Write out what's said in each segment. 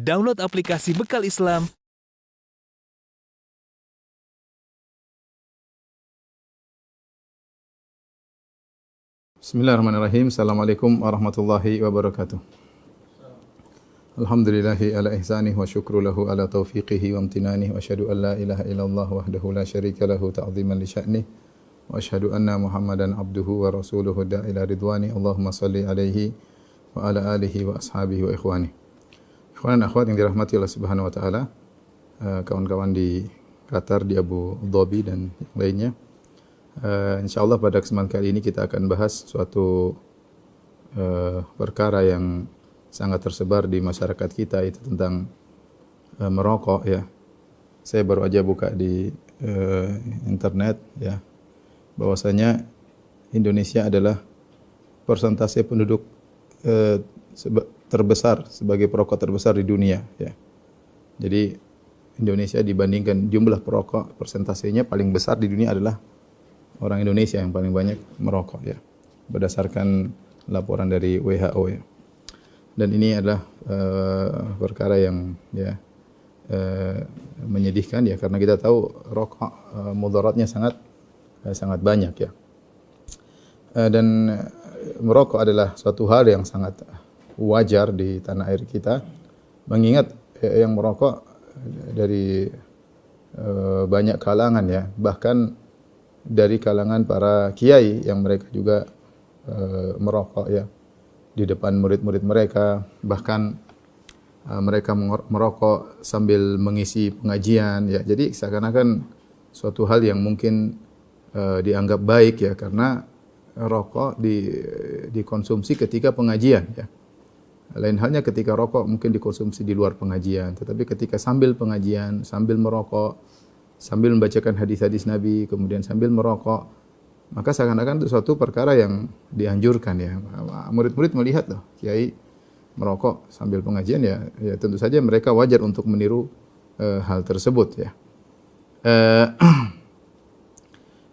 download aplikasi Bekal Islam. Bismillahirrahmanirrahim. Assalamualaikum warahmatullahi wabarakatuh. Alhamdulillahi ala ihsanih wa syukru lahu ala taufiqihi wa amtinanih wa asyhadu an la ilaha illallah wahdahu la syarika lahu ta'ziman li sya'nih wa asyhadu anna Muhammadan abduhu wa rasuluhu da'ila ridwani. Allahumma salli alaihi wa ala alihi wa ashabihi wa ikhwani. Ikhwan dan akhwat yang dirahmati Allah Subhanahu wa taala, kawan-kawan di Qatar, di Abu Dhabi dan yang lainnya. InsyaAllah pada kesempatan kali ini kita akan bahas suatu perkara yang sangat tersebar di masyarakat kita, itu tentang merokok ya. Saya baru aja buka di internet ya, bahwasanya Indonesia adalah persentase penduduk terbesar sebagai perokok terbesar di dunia ya. Jadi Indonesia dibandingkan jumlah perokok, persentasenya paling besar di dunia adalah orang Indonesia yang paling banyak merokok ya, berdasarkan laporan dari WHO ya. Dan ini adalah perkara yang ya menyedihkan ya, karena kita tahu rokok mudaratnya sangat banyak ya. Dan merokok adalah suatu hal yang sangat wajar di tanah air kita, mengingat yang merokok dari banyak kalangan ya, bahkan dari kalangan para kiai yang mereka juga merokok ya, di depan murid-murid mereka, bahkan mereka merokok sambil mengisi pengajian ya. Jadi seakan-akan suatu hal yang mungkin dianggap baik ya, karena rokok dikonsumsi ketika pengajian ya. Lain halnya ketika rokok mungkin dikonsumsi di luar pengajian, tetapi ketika sambil pengajian, sambil merokok, sambil membacakan hadis-hadis Nabi, kemudian sambil merokok, maka seakan-akan itu suatu perkara yang dianjurkan ya. Murid-murid melihat loh, kiai merokok sambil pengajian ya tentu saja mereka wajar untuk meniru hal tersebut ya.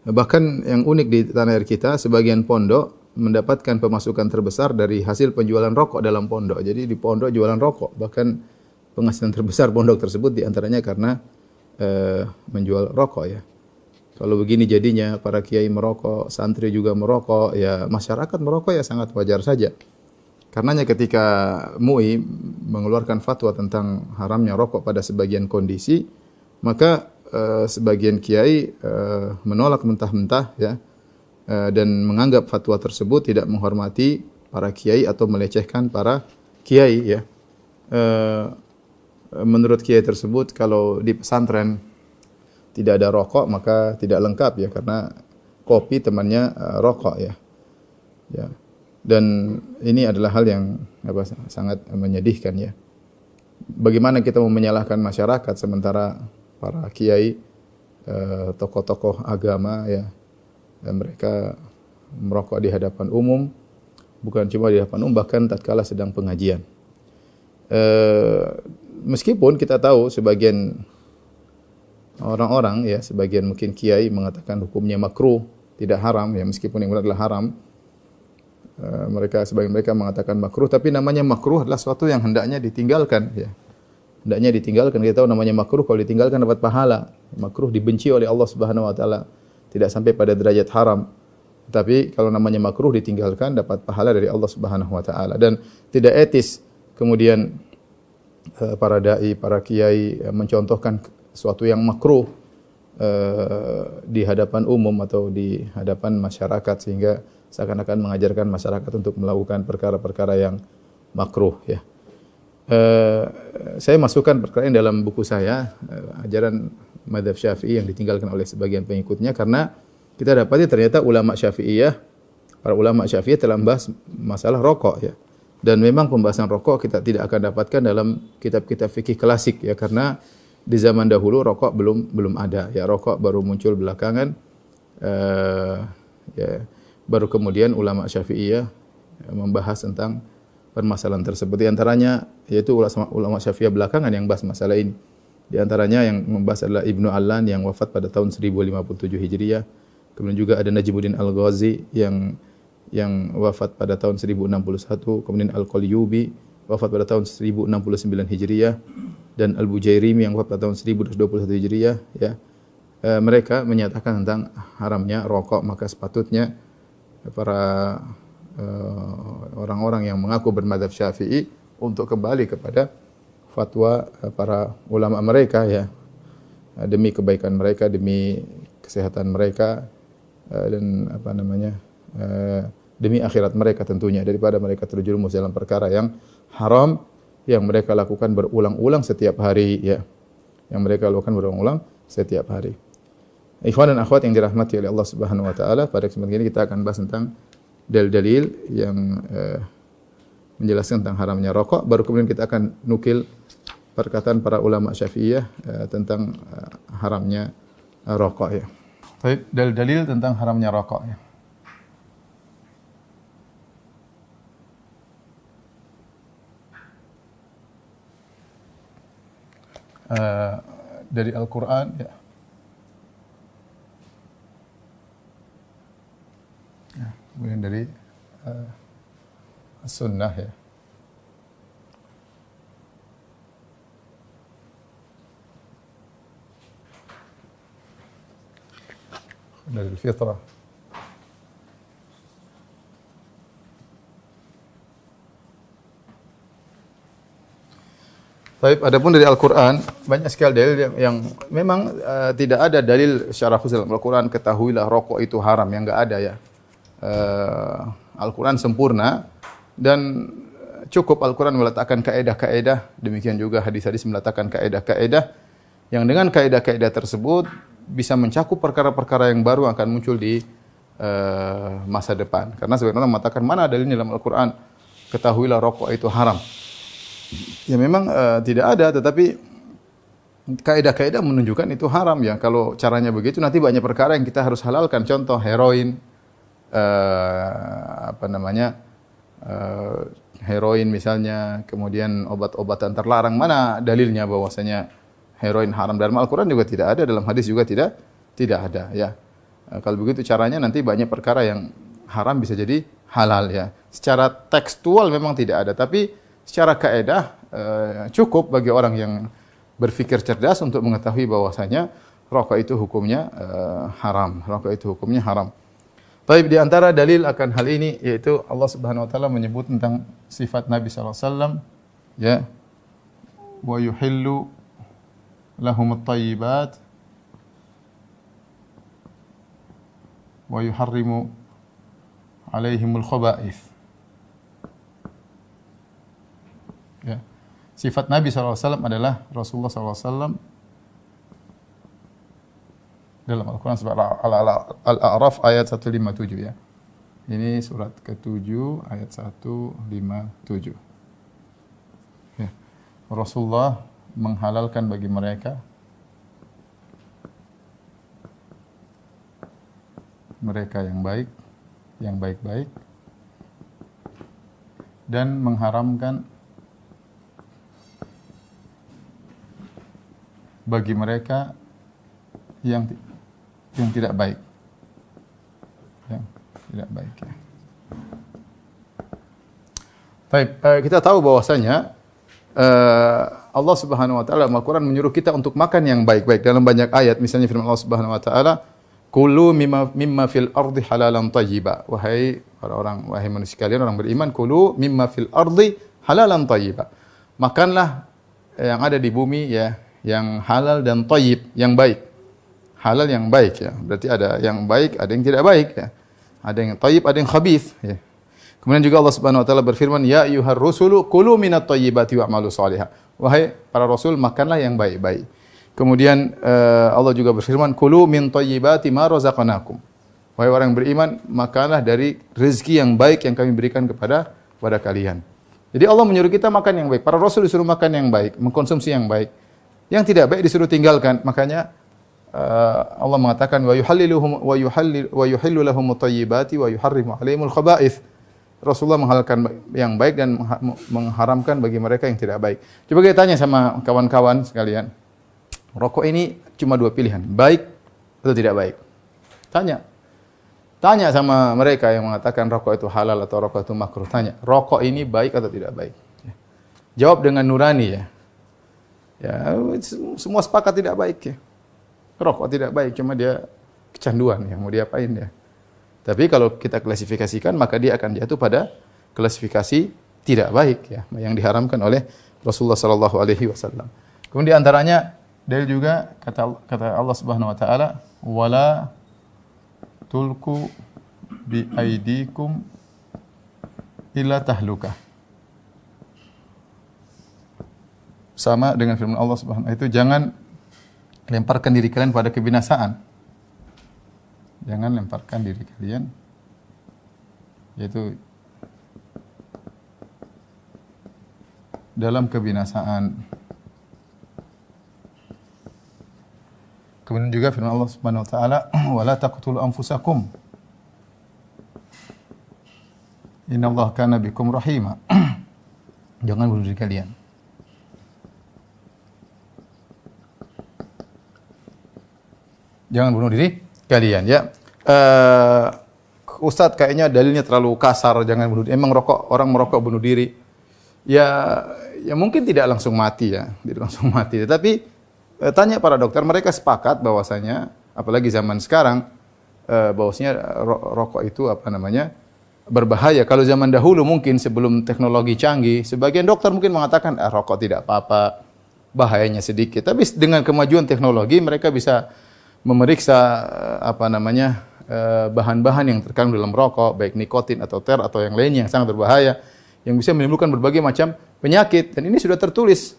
Bahkan yang unik di tanah air kita, sebagian pondok mendapatkan pemasukan terbesar dari hasil penjualan rokok dalam pondok. Jadi di pondok jualan rokok, bahkan penghasilan terbesar pondok tersebut diantaranya karena menjual rokok ya. Kalau begini jadinya para kiai merokok, santri juga merokok, ya masyarakat merokok ya sangat wajar saja. Karenanya ketika MUI mengeluarkan fatwa tentang haramnya rokok pada sebagian kondisi, maka sebagian kiai menolak mentah-mentah ya, dan menganggap fatwa tersebut tidak menghormati para kiai atau melecehkan para kiai ya. Menurut kiai tersebut, kalau di pesantren tidak ada rokok maka tidak lengkap ya, karena kopi temannya rokok ya. Ya. Dan ini adalah hal yang sangat menyedihkan ya. Bagaimana kita mau menyalahkan masyarakat sementara para kiai, tokoh-tokoh agama ya, dan mereka merokok di hadapan umum, bukan cuma di hadapan umum, bahkan tatkala sedang pengajian. Meskipun kita tahu sebagian orang-orang ya, sebagian mungkin kiai mengatakan hukumnya makruh, tidak haram ya, meskipun yang benar adalah haram. Sebagian mereka mengatakan makruh, tapi namanya makruh adalah sesuatu yang hendaknya ditinggalkan ya. Hendaknya ditinggalkan. Kita tahu namanya makruh, kalau ditinggalkan dapat pahala. Makruh dibenci oleh Allah Subhanahu wa taala, tidak sampai pada derajat haram. Tapi kalau namanya makruh ditinggalkan dapat pahala dari Allah Subhanahu wa taala, dan tidak etis kemudian para dai, para kiai mencontohkan sesuatu yang makruh di hadapan umum atau di hadapan masyarakat, sehingga seakan-akan mengajarkan masyarakat untuk melakukan perkara-perkara yang makruh ya. Saya masukkan perkara ini dalam buku saya, ajaran mazhab Syafi'i yang ditinggalkan oleh sebagian pengikutnya, karena kita dapati ternyata para ulama Syafi'iyah telah membahas masalah rokok ya. Dan memang pembahasan rokok kita tidak akan dapatkan dalam kitab-kitab fikih klasik ya, karena di zaman dahulu rokok belum ada ya, rokok baru muncul belakangan ya, baru kemudian ulama Syafi'iyah membahas tentang permasalahan tersebut. Di antaranya yaitu ulama Syafi'iyah belakangan yang bahas masalah ini. Di antaranya yang membahas adalah Ibnu Allan yang wafat pada tahun 1057 Hijriah. Kemudian juga ada Najmuddin Al-Ghazi yang wafat pada tahun 1061, kemudian Al-Qalyubi wafat pada tahun 1069 Hijriah, dan Al-Bujairimi yang wafat pada tahun 1221 Hijriah, ya. Mereka menyatakan tentang haramnya rokok, maka sepatutnya para orang-orang yang mengaku bermadzhab Syafi'i untuk kembali kepada fatwa para ulama mereka, ya, demi kebaikan mereka, demi kesehatan mereka, dan demi akhirat mereka tentunya, daripada mereka terjerumus dalam perkara yang haram yang mereka lakukan berulang-ulang setiap hari, ya, yang mereka lakukan berulang-ulang setiap hari. Ikhwan dan akhwat yang dirahmati oleh Allah Subhanahu wa taala, pada kesempatan ini kita akan bahas tentang dalil-dalil yang menjelaskan tentang haramnya rokok. Baru kemudian kita akan nukil perkataan para ulama Syafi'iyah tentang haramnya rokok, ya. Baik, dalil-dalil tentang haramnya rokok, ya. Dari Al-Quran, ya. Kemudian dari Sunnah, ya. Dari fitrah. Baik, adapun dari Al-Quran, banyak sekali dalil yang memang tidak ada dalil secara khusus dalam Al-Quran, ketahuilah rokok itu haram, yang enggak ada, ya. Al-Quran sempurna dan cukup Al-Quran meletakkan kaedah-kaedah, demikian juga hadis-hadis meletakkan kaedah-kaedah yang dengan kaedah-kaedah tersebut bisa mencakup perkara-perkara yang baru akan muncul di masa depan. Karena sebenarnya mengatakan mana dalilnya dalam Al-Quran, ketahuilah rokok itu haram. Ya memang tidak ada, tetapi kaedah-kaedah menunjukkan itu haram, ya. Kalau caranya begitu nanti banyak perkara yang kita harus halalkan. Contoh heroin, heroin misalnya, kemudian obat-obatan terlarang, mana dalilnya bahwasanya heroin haram? Dalam Al-Quran juga tidak ada, dalam hadis juga tidak ada, ya. Kalau begitu caranya nanti banyak perkara yang haram bisa jadi halal, ya. Secara tekstual memang tidak ada, tapi secara kaedah cukup bagi orang yang berpikir cerdas untuk mengetahui bahwasanya rokok itu hukumnya haram, rokok itu hukumnya haram. Baik, di antara dalil akan hal ini yaitu Allah Subhanahu wa taala menyebut tentang sifat Nabi sallallahu alaihi wasallam, ya. Wa yuhillu lahumut thayyibat wa yuharrimu alaihimul khaba'ith. Ya. Sifat Nabi sallallahu alaihi wasallam adalah Rasulullah sallallahu alaihi wasallam dalam Al-Quran surah Al-A'raf ayat 157, ya. Ini surat ke-7 ayat 157. Ya. Rasulullah menghalalkan bagi mereka yang baik, yang baik-baik, dan mengharamkan bagi mereka yang tidak baik. Yang tidak baik, ya. Baik, kita tahu bahwasanya Allah Subhanahu wa taala dalam Al-Quran menyuruh kita untuk makan yang baik-baik dalam banyak ayat. Misalnya firman Allah Subhanahu wa taala, "Kulu mimma fil ardi halalan thayyiba." Wahai orang, wahai manusia sekalian, orang beriman, kulu mimma fil ardi halalan thayyiba. Makanlah yang ada di bumi, ya, yang halal dan thayyib, yang baik. Halal yang baik, ya. Berarti ada yang baik, ada yang tidak baik, ya. Ada yang thayyib, ada yang khabith, ya. Kemudian juga Allah Subhanahu wa taala berfirman, "Ya ayyuhar rusulu kulu minat thayyibati wa'malu shalihan." Wahai para rasul, makanlah yang baik-baik. Kemudian Allah juga berfirman, "Kulu min thayyibati ma razaqnakum." Wahai orang yang beriman, makanlah dari rezeki yang baik yang kami berikan kepada kalian. Jadi Allah menyuruh kita makan yang baik. Para rasul disuruh makan yang baik, mengkonsumsi yang baik. Yang tidak baik disuruh tinggalkan. Makanya Allah mengatakan wa yuhillu lahum at-thayyibati wa yuharrimu 'alaihimul khaba'ith. Rasulullah menghalalkan yang baik dan mengharamkan bagi mereka yang tidak baik. Coba kita tanya sama kawan-kawan sekalian. Rokok ini cuma dua pilihan, baik atau tidak baik? Tanya. Tanya sama mereka yang mengatakan rokok itu halal atau rokok itu makruh. Tanya, rokok ini baik atau tidak baik? jawab dengan nurani ya. Ya, semua sepakat tidak baik ya. Rokok tidak baik, cuma dia kecanduan ya, mau diapain ya. Tapi kalau kita klasifikasikan maka dia akan jatuh pada klasifikasi tidak baik ya, yang diharamkan oleh Rasulullah sallallahu alaihi wasallam. Kemudian di antaranya dalil juga kata Allah Subhanahu wa taala, "Wala tulku bi aidikum ila tahlukah." Sama dengan firman Allah Subhanahu itu, jangan lemparkan diri kalian pada kebinasaan. Jangan lemparkan diri kalian, yaitu dalam kebinasaan. Kemudian juga firman Allah Subhanahu wa taala, "Wala taqtulu anfusakum. Innallaha kana bikum rahima." Jangan bunuh diri kalian. Jangan bunuh diri kalian ya. Ustadz kayaknya dalilnya terlalu kasar, jangan bunuh diri. Emang orang merokok bunuh diri? Ya mungkin tidak langsung mati ya, tidak langsung mati. Tetapi tanya para dokter, mereka sepakat bahwasanya apalagi zaman sekarang bahwasanya rokok itu berbahaya. Kalau zaman dahulu mungkin sebelum teknologi canggih, sebagian dokter mungkin mengatakan rokok tidak apa-apa, bahayanya sedikit. Tapi dengan kemajuan teknologi mereka bisa memeriksa bahan-bahan yang terkandung dalam rokok, baik nikotin atau ter atau yang lainnya yang sangat berbahaya, yang bisa menimbulkan berbagai macam penyakit. Dan ini sudah tertulis.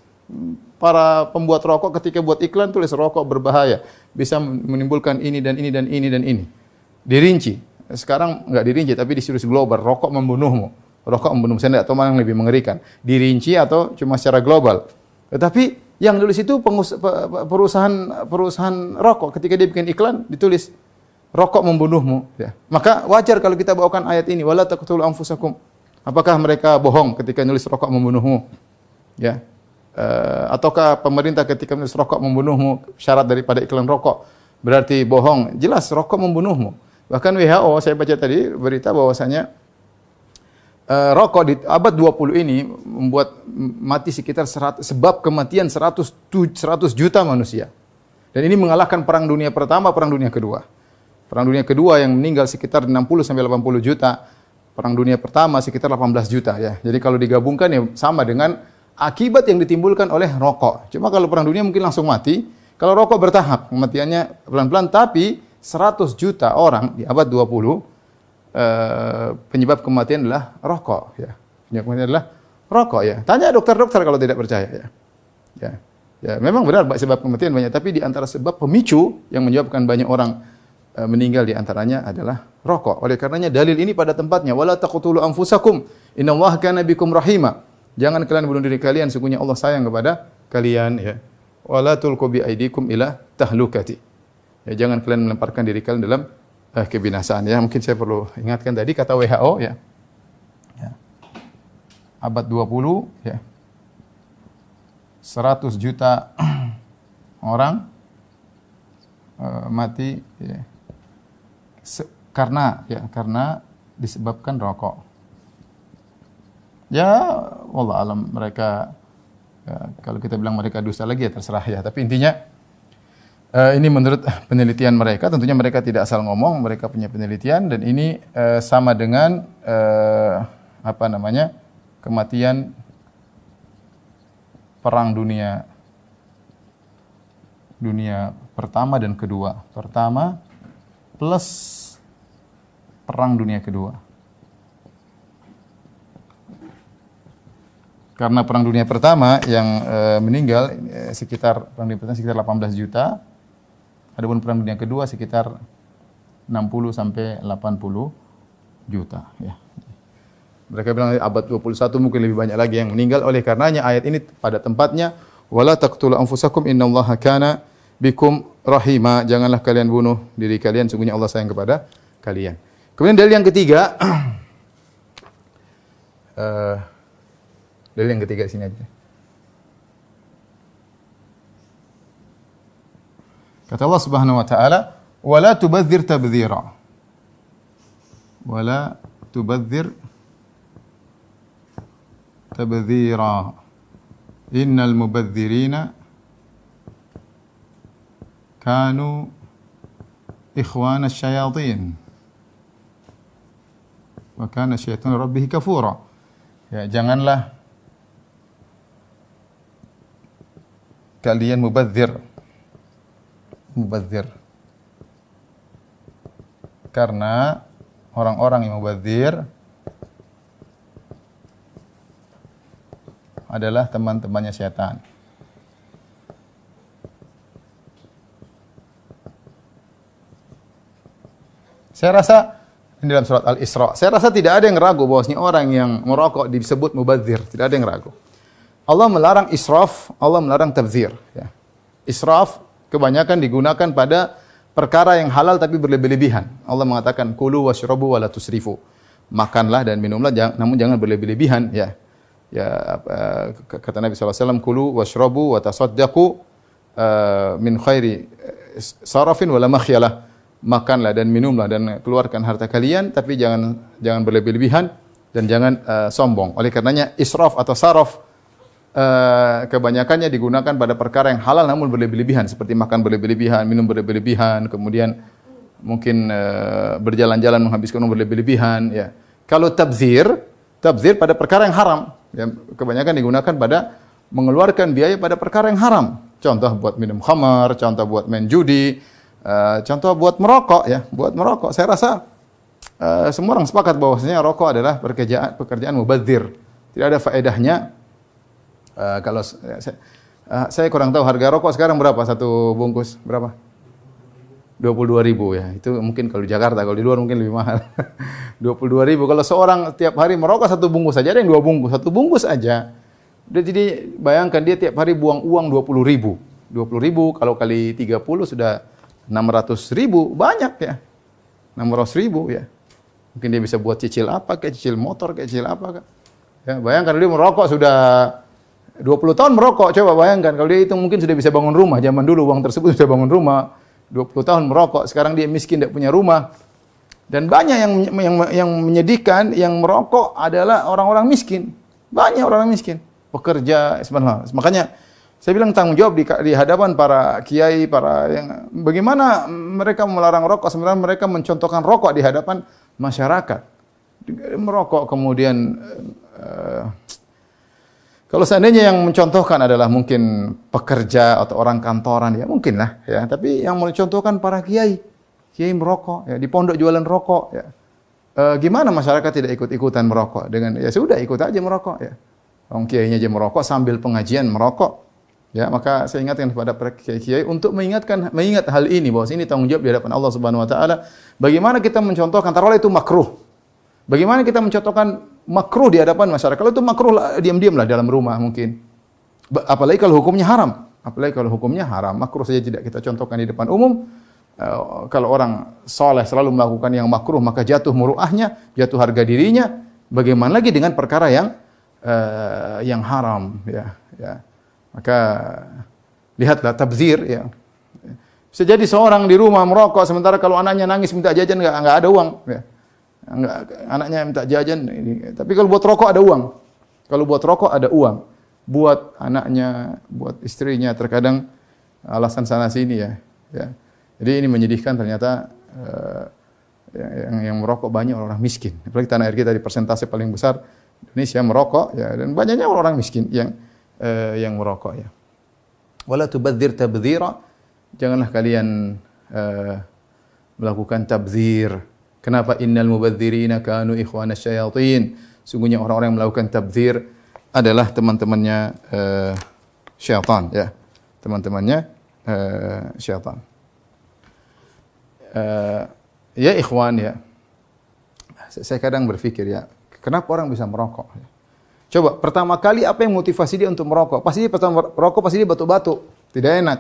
Para pembuat rokok ketika buat iklan tulis rokok berbahaya, bisa menimbulkan ini dan ini dan ini dan ini. Dirinci. Sekarang enggak dirinci tapi disuruh global, rokok membunuhmu. Rokok membunuh. Saya tidak tahu mana yang lebih mengerikan. Dirinci atau cuma secara global. Tetapi yang nulis itu perusahaan rokok, ketika dia bikin iklan ditulis rokok membunuhmu ya. Maka wajar kalau kita bawakan ayat ini, wala taqtulu anfusakum. Apakah mereka bohong ketika nulis rokok membunuhmu? Ya. Ataukah pemerintah ketika menulis rokok membunuhmu syarat daripada iklan rokok berarti bohong? Jelas rokok membunuhmu. Bahkan WHO saya baca tadi berita bahwasanya rokok di abad 20 ini membuat mati sekitar sebab kematian 100 juta manusia. Dan ini mengalahkan perang dunia pertama, perang dunia kedua. Perang dunia kedua yang meninggal sekitar 60 sampai 80 juta. Perang dunia pertama sekitar 18 juta ya. Jadi kalau digabungkan ya sama dengan akibat yang ditimbulkan oleh rokok. Cuma kalau perang dunia mungkin langsung mati. Kalau rokok bertahap, kematiannya pelan-pelan. Tapi 100 juta orang di abad 20 penyebab kematian adalah rokok ya. Penyebab kematian adalah rokok ya. Tanya dokter-dokter kalau tidak percaya ya. Ya, memang benar sebab kematian banyak, tapi di antara sebab pemicu yang menyebabkan banyak orang meninggal di antaranya adalah rokok. Oleh karenanya dalil ini pada tempatnya, wala taqtulu anfusakum innallaha kana bikum rahima. Jangan kalian bunuh diri kalian, sesungguhnya Allah sayang kepada kalian ya. Wala tulqu bi aidikum ila tahlukati. Ya, jangan kalian melemparkan diri kalian dalam kebinasaan ya. Mungkin saya perlu ingatkan tadi kata WHO ya. Abad 20 ya. 100 juta orang mati ya. Karena disebabkan rokok. Ya, wallah alam mereka kalau kita bilang mereka dusta lagi ya terserah ya. Tapi intinya ini menurut penelitian mereka, tentunya mereka tidak asal ngomong, mereka punya penelitian dan ini sama dengan kematian perang dunia pertama dan kedua. Pertama plus perang dunia kedua. Karena perang dunia pertama yang meninggal sekitar 18 juta. Adapun perang dunia kedua sekitar 60 sampai 80 juta ya. Mereka bilang abad 21 mungkin lebih banyak lagi yang meninggal. Oleh karenanya ayat ini pada tempatnya, wala taqtulu anfusakum innallaha kana bikum rahima. Janganlah kalian bunuh diri kalian, sungguhnya Allah sayang kepada kalian. Kemudian dalil yang ketiga dalil yang ketiga sini aja. Kata Allah Subhanahu wa taala, "Wala tubadzir tabdzira." Wala tubadzir tabdzira. innal mubadzirina kanu ikhwana syayatin wa kana syaitanu rabbih kafura. Ya, janganlah kalian mubadzir. Karena orang-orang yang mubadzir adalah teman-temannya setan. Saya rasa ini dalam surat Al-Isra, saya rasa tidak ada yang ragu bahwasanya orang yang merokok disebut mubadzir, tidak ada yang ragu. Allah melarang israf, Allah melarang tabdzir, ya. Israf kebanyakan digunakan pada perkara yang halal tapi berlebih-lebihan. Allah mengatakan kulu washrabu wala tusrifu. Makanlah dan minumlah namun jangan berlebih-lebihan, ya. Ya, kata Nabi SAW, kulu washrabu wa tasaddaqu min khairi sarafin wala makhyalah. Makanlah dan minumlah dan keluarkan harta kalian, tapi jangan berlebih-lebihan dan jangan sombong. Oleh karenanya israf atau saraf kebanyakannya digunakan pada perkara yang halal namun berlebih-lebihan, seperti makan berlebih-lebihan, minum berlebih-lebihan, kemudian mungkin berjalan-jalan menghabiskan uang berlebih-lebihan, ya. Kalau tabdzir pada perkara yang haram, ya, kebanyakan digunakan pada mengeluarkan biaya pada perkara yang haram. Contoh buat minum khamar, contoh buat main judi, contoh buat merokok, ya, buat merokok. Saya rasa semua orang sepakat bahwasanya rokok adalah pekerjaan mubadzir. Tidak ada faedahnya. Kalau saya kurang tahu harga rokok sekarang berapa satu bungkus? Berapa? 22.000, ya. Itu mungkin kalau di Jakarta, kalau di luar mungkin lebih mahal. 22.000. Kalau seorang tiap hari merokok satu bungkus saja, ada yang 2 bungkus, satu bungkus aja. Udah, jadi bayangkan dia tiap hari buang uang 20.000. 20.000 kalau kali 30 sudah 600.000, banyak, ya. 600.000, ya. Mungkin dia bisa buat cicil apa, kayak cicil motor, kayak cicil apa, Kak. Ya, bayangkan dia merokok sudah 20 tahun merokok, coba bayangkan kalau dia itu mungkin sudah bisa bangun rumah. Zaman dulu uang tersebut sudah bangun rumah. 20 tahun merokok, sekarang dia miskin, tidak punya rumah. Dan banyak yang menyedihkan, yang merokok adalah orang-orang miskin. Banyak orang miskin, pekerja, subhanallah. Makanya saya bilang tanggung jawab di hadapan para kiai, para yang bagaimana mereka melarang rokok, sebenarnya mereka mencontohkan rokok di hadapan masyarakat. Merokok kemudian kalau seandainya yang mencontohkan adalah mungkin pekerja atau orang kantoran, ya mungkinlah, ya. Tapi yang mencontohkan para kiai merokok, ya, di pondok jualan rokok, ya. Gimana masyarakat tidak ikut-ikutan merokok? Dengan ya sudah ikut aja merokok, ya. Orang kiainya aja merokok sambil pengajian merokok. Ya, maka saya ingatkan kepada para kiai untuk mengingat hal ini, bahwa ini tanggung jawab di hadapan Allah Subhanahu wa taala. Bagaimana kita mencontohkan, taruhlah itu makruh. Bagaimana kita mencontohkan makruh di hadapan masyarakat? Kalau itu makruh, diam-diamlah dalam rumah mungkin. Apalagi kalau hukumnya haram. Makruh saja tidak kita contohkan di depan umum. Kalau orang soleh selalu melakukan yang makruh, maka jatuh muruahnya, jatuh harga dirinya. Bagaimana lagi dengan perkara yang haram, ya. Maka lihatlah tabdzir, ya. Bisa jadi seorang di rumah merokok, sementara kalau anaknya nangis minta jajan nggak ada uang, ya. Anaknya minta jajan, tapi kalau buat rokok ada uang. Kalau buat rokok ada uang. Buat anaknya, buat istrinya, terkadang alasan sana sini, ya. Jadi ini menyedihkan ternyata yang merokok banyak orang miskin. Apalagi tanah air kita di persentase paling besar Indonesia merokok, ya, dan banyaknya orang miskin yang merokok, ya. Wala tubadzir tabdzira, janganlah kalian melakukan tabdzir. Kenapa? Innal mubadzirina kanu ikhwanas syayatin. Sungguhnya orang-orang yang melakukan tabdzir adalah teman-temannya syaitan, ya. Teman-temannya syaitan. Ya ikhwan, ya. Saya kadang berpikir, ya, kenapa orang bisa merokok? Coba pertama kali apa yang motivasi dia untuk merokok? Pasti dia pertama merokok pasti dia batuk-batuk, tidak enak.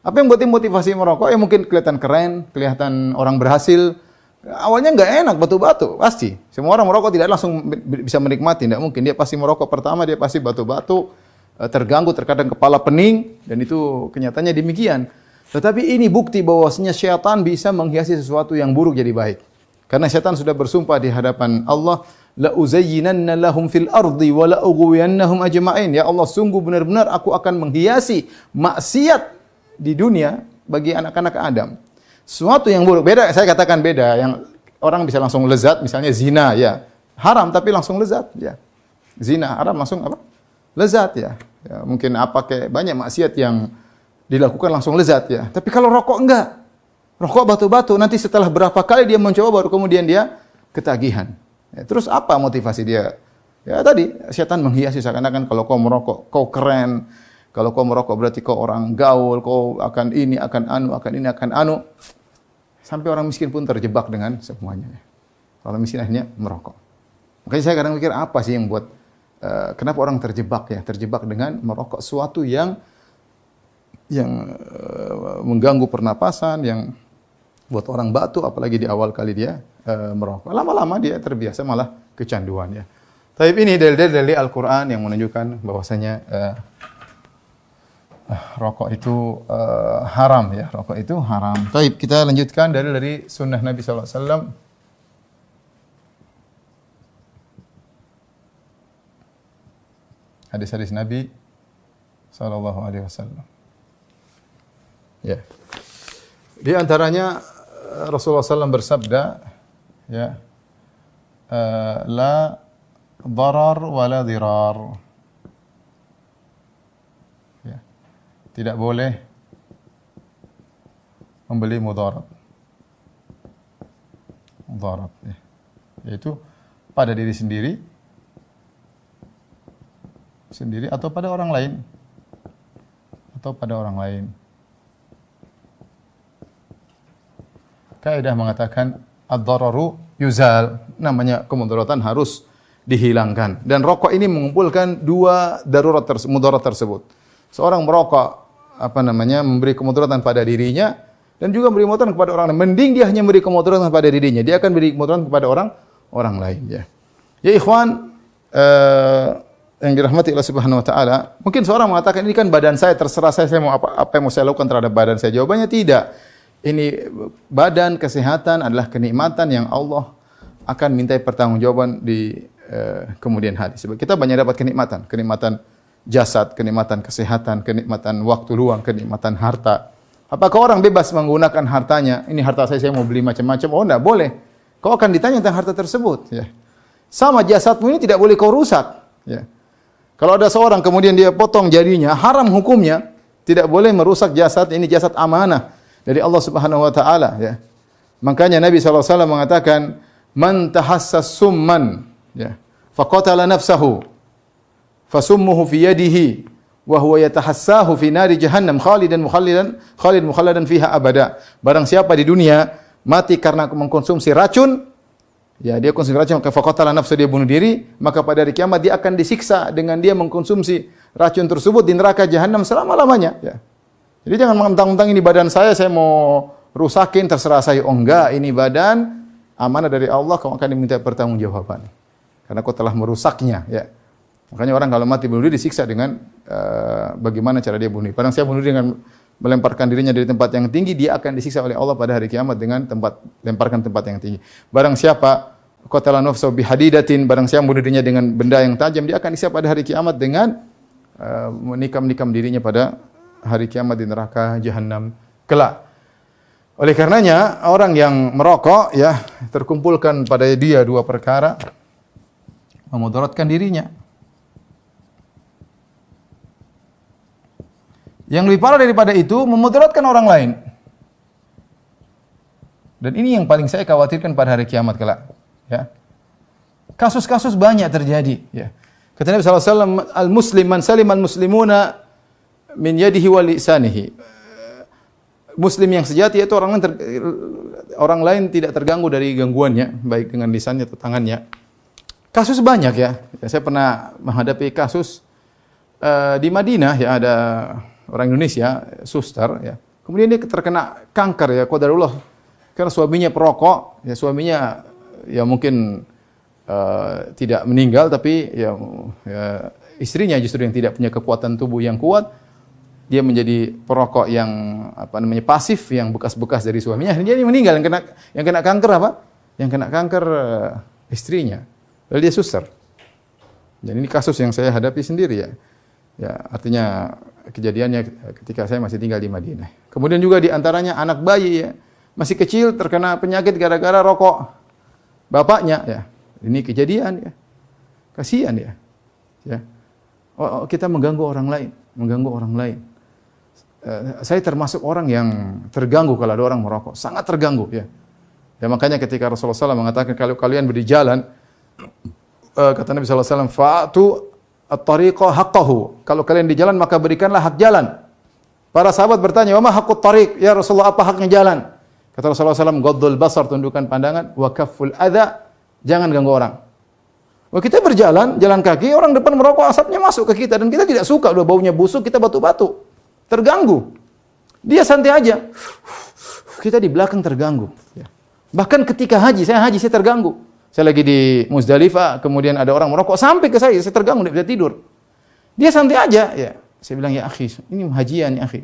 Apa yang buat dia motivasi merokok? Ya mungkin kelihatan keren, kelihatan orang berhasil. Awalnya nggak enak, batu-batu, pasti. Semua orang merokok tidak langsung bisa menikmati, tidak mungkin. Dia pasti merokok pertama, dia pasti batu-batu, terganggu, terkadang kepala pening, dan itu kenyataannya demikian. Tetapi ini bukti bahwasanya syaitan bisa menghiasi sesuatu yang buruk jadi baik. Karena syaitan sudah bersumpah di hadapan Allah, la uzayyinanna lahum fil ardi wa la ughwiyannahum ajma'in. Ya Allah, sungguh benar-benar aku akan menghiasi maksiat di dunia bagi anak-anak Adam. Sesuatu yang buruk. Beda, saya katakan beda. Yang orang bisa langsung lezat, misalnya zina, ya. Haram tapi langsung lezat, ya. Zina haram langsung apa? Lezat, ya. Ya, mungkin apa kayak banyak maksiat yang dilakukan langsung lezat, ya. Tapi kalau rokok enggak. Rokok batu-batu, nanti setelah berapa kali dia mencoba baru kemudian dia ketagihan. Ya, terus apa motivasi dia? Ya tadi, setan menghiasi seakan-akan kalau kau merokok, kau keren. Kalau kau merokok berarti kau orang gaul, kau akan ini, akan anu, akan ini, akan anu. Sampai orang miskin pun terjebak dengan semuanya. Orang miskin akhirnya merokok. Makanya saya kadang mikir apa sih yang buat, kenapa orang terjebak ya? Terjebak dengan merokok sesuatu yang mengganggu pernapasan, yang buat orang batu, apalagi di awal kali dia merokok. Lama-lama dia terbiasa malah kecanduan ya. Tapi ini dalil-dalil Al-Quran yang menunjukkan bahwasanya rokok itu haram ya. Rokok itu haram. Baik, kita lanjutkan dari sunnah Nabi SAW. Hadis-hadis Nabi SAW. Ya. Di antaranya Rasulullah SAW bersabda, ya, la darar wa la dirar. Ya. Tidak boleh membeli mudarat. Mudarat, ya. Yaitu pada diri sendiri atau pada orang lain. Atau pada orang lain. Kaidah mengatakan ad-dararu yuzal, namanya kemudaratan harus dihilangkan. Dan rokok ini mengumpulkan dua mudarat tersebut. Seorang merokok memberi kemudaratan pada dirinya dan juga memberi mudarat kepada orang lain. Mending dia hanya memberi kemudaratan pada dirinya, dia akan beri kemudaratan kepada orang lain ya. Ya ikhwan, yang dirahmati Allah Subhanahu wa taala, mungkin seorang mengatakan ini kan badan saya, terserah saya mau apa yang mau saya lakukan terhadap badan saya. Jawabannya tidak. Ini badan, kesehatan adalah kenikmatan yang Allah akan mintai pertanggungjawaban di kemudian hari. Sebab kita banyak dapat kenikmatan jasad, kenikmatan kesehatan, kenikmatan waktu luang, kenikmatan harta. Apakah orang bebas menggunakan hartanya? Ini harta saya mau beli macam-macam. Oh, enggak boleh. Kau akan ditanya tentang harta tersebut, ya. Sama jasadmu ini tidak boleh kau rusak, ya. Kalau ada seorang kemudian dia potong jarinya, haram hukumnya, tidak boleh merusak jasad, ini jasad amanah dari Allah Subhanahu wa taala ya. Makanya Nabi SAW mengatakan man tahassas summan ya faqatala nafsahu fasummuhu fi yadihi wa huwa yatahassahu fi nari jahannam mukhalladan fiha abada. Barang siapa di dunia mati karena mengkonsumsi racun, ya dia konsumsi racun, maka faqatala nafsahu, dia bunuh diri, maka pada hari kiamat dia akan disiksa dengan dia mengkonsumsi racun tersebut di neraka jahannam selama-lamanya ya. Jadi jangan mentang-mentang ini badan saya mau rusakin, terserah saya. Oh enggak, ini badan amanah dari Allah, kamu akan diminta pertanggungjawaban. Karena kau telah merusaknya, ya. Makanya orang kalau mati bunuh diri disiksa dengan bagaimana cara dia bunuh. Padahal saya bunuh diri dengan melemparkan dirinya dari tempat yang tinggi, dia akan disiksa oleh Allah pada hari kiamat dengan lemparkan tempat yang tinggi. Barang siapa qatala nafsahu bihadidatin, barang siapa bunuh dirinya dengan benda yang tajam, dia akan disiksa pada hari kiamat dengan menikam-nikam dirinya pada hari kiamat di neraka jahanam kelak. Oleh karenanya orang yang merokok ya terkumpulkan pada dia dua perkara, memudaratkan dirinya. Yang lebih parah daripada itu memudaratkan orang lain. Dan ini yang paling saya khawatirkan pada hari kiamat kelak, ya. Kasus-kasus banyak terjadi, ya. Kata Nabi SAW, al-muslim man saliman muslimuna min yadihi wa lisanihi. Muslim yang sejati itu orang lain tidak terganggu dari gangguannya, baik dengan lisannya atau tangannya. Kasus banyak ya. Saya pernah menghadapi kasus di Madinah ya, ada orang Indonesia, suster ya. Kemudian dia terkena kanker ya, qadarullah. Karena suaminya perokok, ya suaminya ya mungkin tidak meninggal tapi ya istrinya justru yang tidak punya kekuatan tubuh yang kuat. Dia menjadi perokok yang pasif, yang bekas-bekas dari suaminya. Dia meninggal. Yang kena kanker apa? Yang kena kanker istrinya. Lalu dia suster. Dan ini kasus yang saya hadapi sendiri ya. Ya, artinya kejadiannya ketika saya masih tinggal di Madinah. Kemudian juga di antaranya anak bayi ya, masih kecil terkena penyakit gara-gara rokok bapaknya ya. Ini kejadian ya. Kasihan ya. Ya. Oh, kita mengganggu orang lain, mengganggu orang lain. Saya termasuk orang yang terganggu kalau ada orang merokok, sangat terganggu ya. Ya makanya ketika Rasulullah SAW mengatakan kalau kalian berjalan, kata Nabi SAW, fa'atu at-tariqa haqqahu. Kalau kalian di jalan maka berikanlah hak jalan. Para sahabat bertanya, wa ma haqqut tariq? Ya Rasulullah, apa haknya jalan? Kata Rasulullah SAW, ghaddul basar, tundukkan pandangan, wa kafful adza, jangan ganggu orang. Wah, kita berjalan, jalan kaki, orang depan merokok, asapnya masuk ke kita dan kita tidak suka, udah baunya busuk, kita batu-batu. Terganggu. Dia santai aja. Kita di belakang terganggu. Ya. Bahkan ketika saya terganggu. Saya lagi di Muzdalifah, kemudian ada orang merokok sampai ke saya terganggu, tidak bisa tidur. Dia santai aja, ya. Saya bilang, ya akhi, ini hajian ya akhi.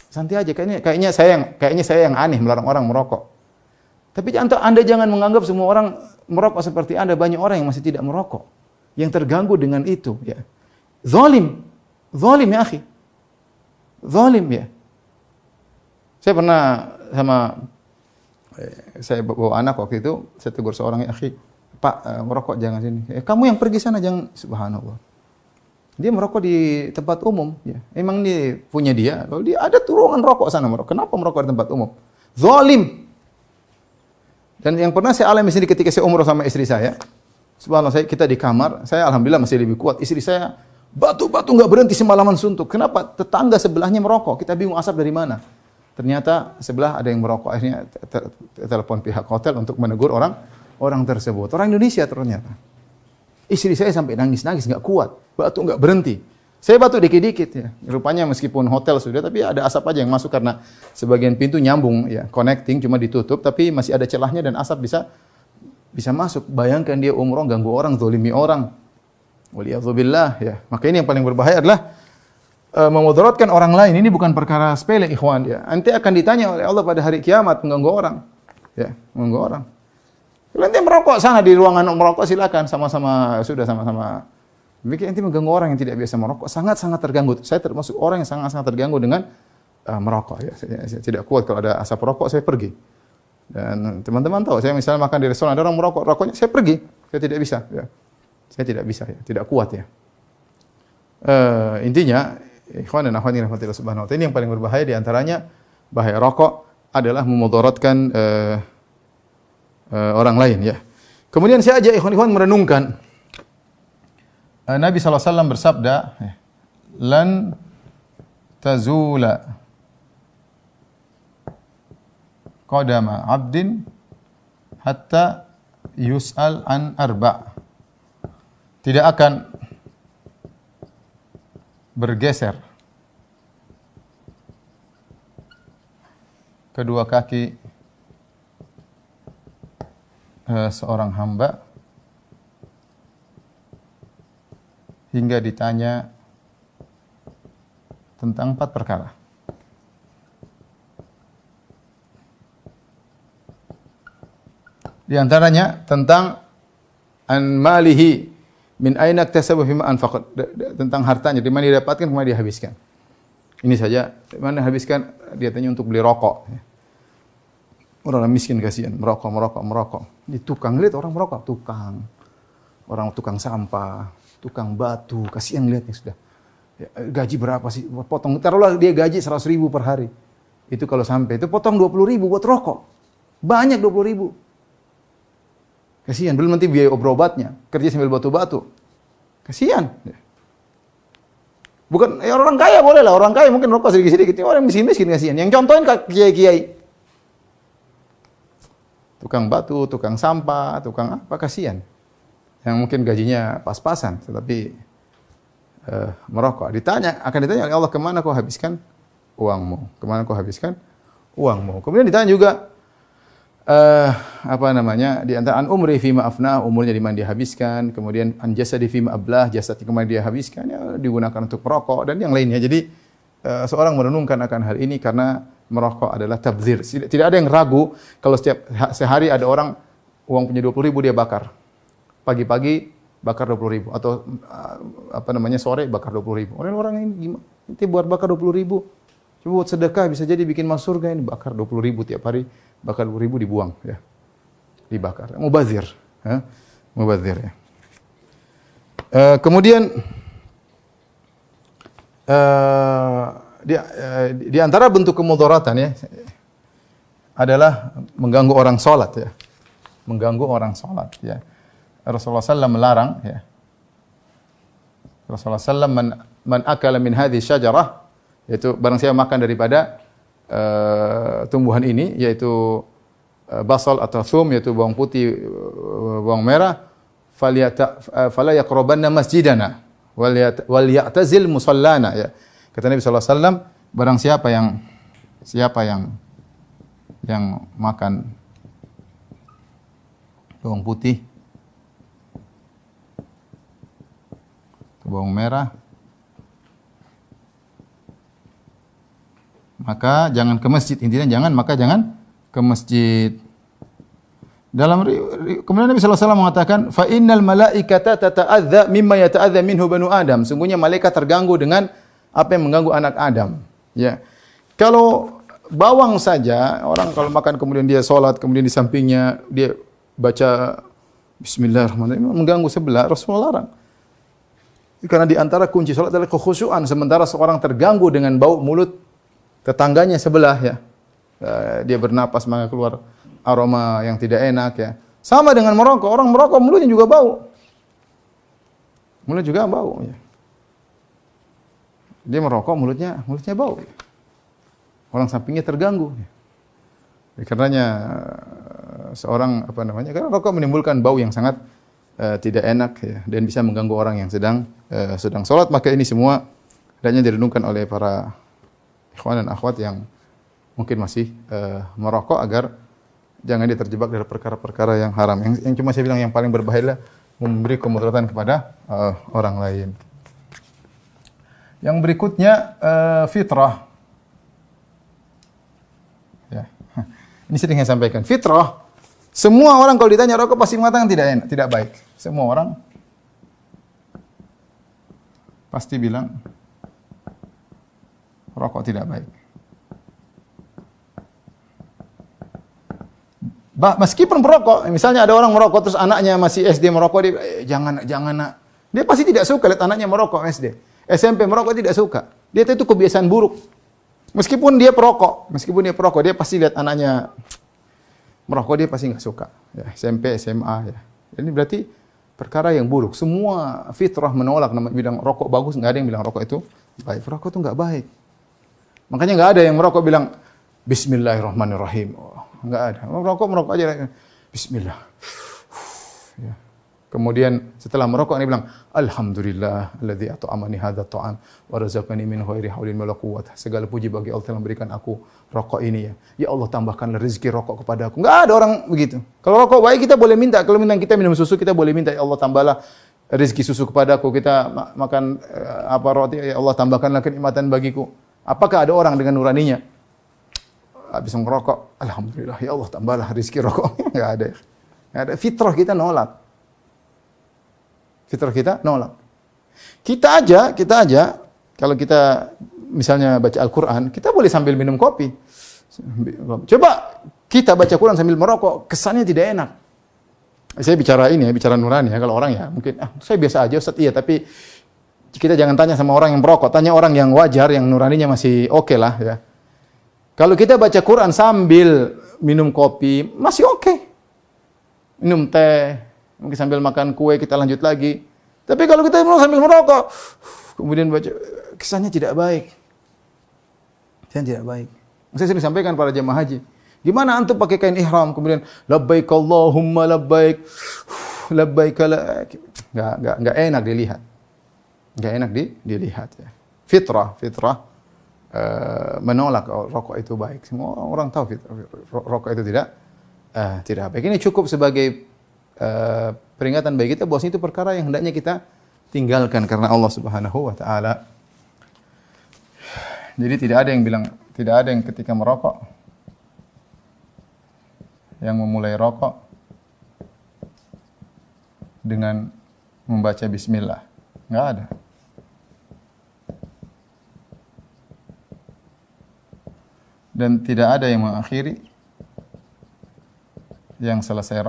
Santai aja, kayaknya saya yang aneh melarang orang merokok. Tapi Anda jangan menganggap semua orang merokok seperti Anda, banyak orang yang masih tidak merokok, yang terganggu dengan itu, ya. Zalim ya akhi. Zalim ya. Saya bawa anak waktu itu, saya tegur seorang, ya akhi, Pak, merokok jangan sini. Kamu yang pergi sana, jangan. Subhanallah. Dia merokok di tempat umum. Ya. Emang ini punya dia. Kalau dia ada ruangan rokok sana merokok. Kenapa merokok di tempat umum? Zalim. Dan yang pernah saya alami sendiri ketika saya umroh sama istri saya. Subhanallah, kita di kamar. Saya alhamdulillah masih lebih kuat. Istri saya batu-batu nggak berhenti semalaman suntuk. Kenapa? Tetangga sebelahnya merokok. Kita bingung asap dari mana. Ternyata sebelah ada yang merokok. Akhirnya telepon pihak hotel untuk menegur orang tersebut. Orang Indonesia ternyata. Istri saya sampai nangis-nangis, nggak kuat. Batuk nggak berhenti. Saya batuk dikit-dikit ya. Rupanya meskipun hotel sudah, tapi ada asap aja yang masuk karena sebagian pintu nyambung ya, connecting cuma ditutup, tapi masih ada celahnya dan asap bisa masuk. Bayangkan dia umroh ganggu orang, zalimi orang. Waliyadzubillah ya. Maka ini yang paling berbahaya adalah memudaratkan orang lain. Ini bukan perkara sepele ikhwan ya. Nanti akan ditanya oleh Allah pada hari kiamat mengganggu orang. Ya, mengganggu orang. Nanti merokok sana di ruangan merokok silakan sama-sama. Bikin nanti mengganggu orang yang tidak biasa merokok, sangat-sangat terganggu. Saya termasuk orang yang sangat-sangat terganggu dengan merokok ya. Saya tidak kuat kalau ada asap rokok, saya pergi. Dan teman-teman tahu, saya misalnya makan di restoran ada orang merokok, rokoknya saya pergi. Saya tidak bisa ya. Saya tidak bisa ya, tidak kuat ya. Intinya ikhwan dan akhwat rahmatillah subhanahu wa ta'ala, ini yang paling berbahaya di antaranya bahaya rokok adalah memudaratkan orang lain ya. Kemudian saya ajak ikhwan-ikhwan merenungkan. Nabi SAW bersabda, lan tazula qadama abdin hatta yus'al an arba'. Tidak akan bergeser kedua kaki seorang hamba hingga ditanya tentang 4 perkara. Di antaranya tentang an malihi min aina iktasaba fima anfaqat, tentang hartanya, di mana didapatkan, kemana dihabiskan. Ini saja, di mana habiskan, dia tanya untuk beli rokok. Orang miskin kasihan, merokok. Di tukang, lihat orang merokok, tukang sampah, tukang batu, kasihan lihatnya sudah. Ya, gaji berapa sih? Potong, taruhlah dia gaji 100.000 per hari. Itu kalau sampai, itu potong 20.000 buat rokok. Banyak 20.000. Kasihan, belum nanti biaya obat-obatnya. Kerja sambil batu-batu. Kasihan. Bukan, orang kaya boleh lah. Orang kaya mungkin rokok sedikit-sedikit. Orang miskin-miskin kasihan. Yang contohin kiai-kiai. Tukang batu, tukang sampah, tukang apa, kasihan. Yang mungkin gajinya pas-pasan, tetapi merokok. Akan ditanya oleh Allah, kemana kau habiskan uangmu? Kemana kau habiskan uangmu? Kemudian ditanya juga, di antara an umri fima afna, umurnya di mana dia habiskan, kemudian an jasadi fima ablah, jasadnya kemana dia habiskan, ya, digunakan untuk merokok dan yang lainnya. Jadi seorang merenungkan akan hal ini karena merokok adalah tabdzir. Tidak ada yang ragu kalau sehari ada orang uang punya 20.000 dia bakar. pagi-pagi bakar 20.000 atau sore bakar 20.000. Orang ini gimana? Nanti buat bakar 20.000. Coba buat sedekah bisa jadi bikin masuk surga ini bakar 20.000 tiap hari, bakar 20.000 dibuang ya. Dibakar. Mubazir, ya. Mubazir ya. Kemudian di antara bentuk kemudaratan ya adalah mengganggu orang salat ya. Mengganggu orang salat ya. Rasulullah SAW melarang ya. Rasulullah SAW man akala min hadhihi syajarah, yaitu barang siapa makan daripada tumbuhan ini, yaitu basal atau thum, yaitu bawang putih, bawang merah, fala yaqrabanna masjidana wal ya'tazil musallana ya. Kata Nabi sallallahu alaihi wasallam, barang siapa yang makan bawang putih, bawang merah, maka jangan ke masjid. Intinya jangan ke masjid. Kemudian Nabi sallallahu alaihi wasallam mengatakan, fa innal malaikata tata'adza mimma yata'adza minhu banu Adam. Sungguhnya malaikat terganggu dengan apa yang mengganggu anak Adam. Ya. Kalau bawang saja, orang kalau makan kemudian dia salat, kemudian di sampingnya dia baca bismillahirrahmanirrahim, mengganggu sebelah, Rasulullah larang. Karena di antara kunci salat adalah kekhusyuan, sementara seorang terganggu dengan bau mulut tetangganya sebelah ya. Dia bernapas maka keluar aroma yang tidak enak ya. Sama dengan merokok, orang merokok mulutnya juga bau. Mulut juga bau ya. Dia merokok mulutnya bau. Ya. Orang sampingnya terganggu. Ya. Karenanya seorang karena rokok menimbulkan bau yang sangat tidak enak ya, dan bisa mengganggu orang yang sedang salat. Maka ini semua hendaknya direnungkan oleh para ikhwan dan akhwat yang mungkin masih merokok agar jangan dia terjebak dari perkara-perkara yang haram. Yang cuma saya bilang yang paling berbahaya adalah memberi kemudaratan kepada orang lain. Yang berikutnya fitrah. Ya. Ini sering saya sampaikan. Fitrah. Semua orang kalau ditanya rokok pasti mengatakan tidak enak, tidak baik. Semua orang pasti bilang rokok tidak baik. Meskipun merokok, misalnya ada orang merokok terus anaknya masih SD merokok, dia jangan nak. Dia pasti tidak suka lihat anaknya merokok SD. SMP merokok tidak suka. Dia tahu itu kebiasaan buruk. Meskipun dia perokok, dia pasti lihat anaknya merokok, dia pasti nggak suka. Ya, SMP, SMA ya. Ini berarti perkara yang buruk. Semua fitrah menolak, bilang rokok bagus, nggak ada yang bilang rokok itu baik. Rokok itu nggak baik. Makanya nggak ada yang merokok bilang Bismillahirrahmanirrahim. Nggak ada. Merokok aja. Bismillah. Ya. Kemudian setelah merokok dia bilang, Alhamdulillah alladzi at'amani hadzal ta'am wa razaqani min ghairi haulin wala quwwah. Segala puji bagi Allah telah memberikan aku rokok ini ya. Ya Allah tambahkanlah rezeki rokok kepada aku. Enggak ada orang begitu. Kalau rokok baik kita boleh minta. Kalau kita minum susu kita boleh minta, ya Allah tambahlah rezeki susu kepadaku. Kita makan roti, ya Allah tambahkanlah kenikmatan bagiku. Apakah ada orang dengan nuraninya habis merokok, Alhamdulillah ya Allah tambahlah rezeki rokok? Enggak ada. Enggak ada. Fitrah kita nolak. Kita aja kalau kita misalnya baca Al-Qur'an, kita boleh sambil minum kopi. Coba kita baca Quran sambil merokok, kesannya tidak enak. Saya bicara nurani ya. Kalau orang ya mungkin saya biasa aja Ustaz, iya, tapi kita jangan tanya sama orang yang merokok, tanya orang yang wajar, yang nuraninya masih oke lah ya. Kalau kita baca Quran sambil minum kopi, masih oke. Minum teh, mungkin sambil makan kue kita lanjut lagi. Tapi kalau kita sambil merokok, kemudian baca, kesannya tidak baik. Kesannya tidak baik. Saya sering sampaikan para jemaah haji, gimana antum pakai kain ihram, kemudian labbaik Allahumma labbaik, labbaik la, enggak enak dilihat. Enggak enak dilihat ya. Fitrah menolak rokok itu baik. Semua orang tahu rokok itu tidak baik. Ini cukup sebagai peringatan bagi kita bahwa itu perkara yang hendaknya kita tinggalkan karena Allah Subhanahu wa taala. Jadi tidak ada yang ketika merokok yang memulai rokok dengan membaca bismillah. Enggak ada. Dan tidak ada yang mengakhiri yang selesai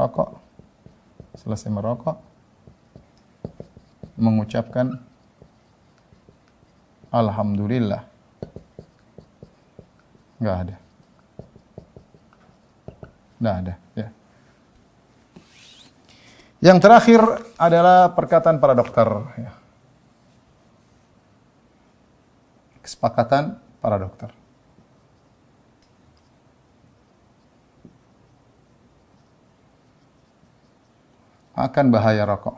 merokok mengucapkan alhamdulillah. Enggak ada. Enggak ada, ya. Yang terakhir adalah perkataan para dokter, ya. Kesepakatan para dokter. Akan bahaya rokok.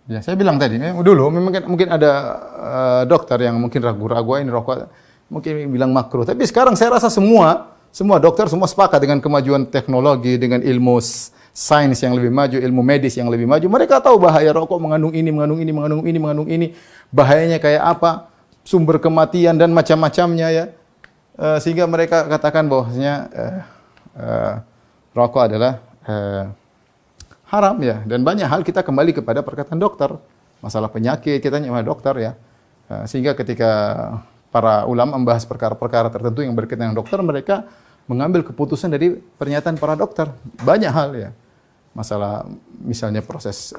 Ya, saya bilang tadi, dulu mungkin ada dokter yang mungkin ragu-ragu ini rokok, mungkin bilang makruh. Tapi sekarang saya rasa semua dokter semua sepakat dengan kemajuan teknologi, dengan ilmu sains yang lebih maju, ilmu medis yang lebih maju. Mereka tahu bahaya rokok mengandung ini, bahayanya kayak apa, sumber kematian dan macam-macamnya, ya. Sehingga mereka katakan bahwasanya rokok adalah haram, ya. Dan banyak hal kita kembali kepada perkataan dokter. Masalah penyakit kita tanya sama dokter, ya. Sehingga ketika para ulama membahas perkara-perkara tertentu yang berkaitan dengan dokter, mereka mengambil keputusan dari pernyataan para dokter. Banyak hal, ya. Masalah misalnya proses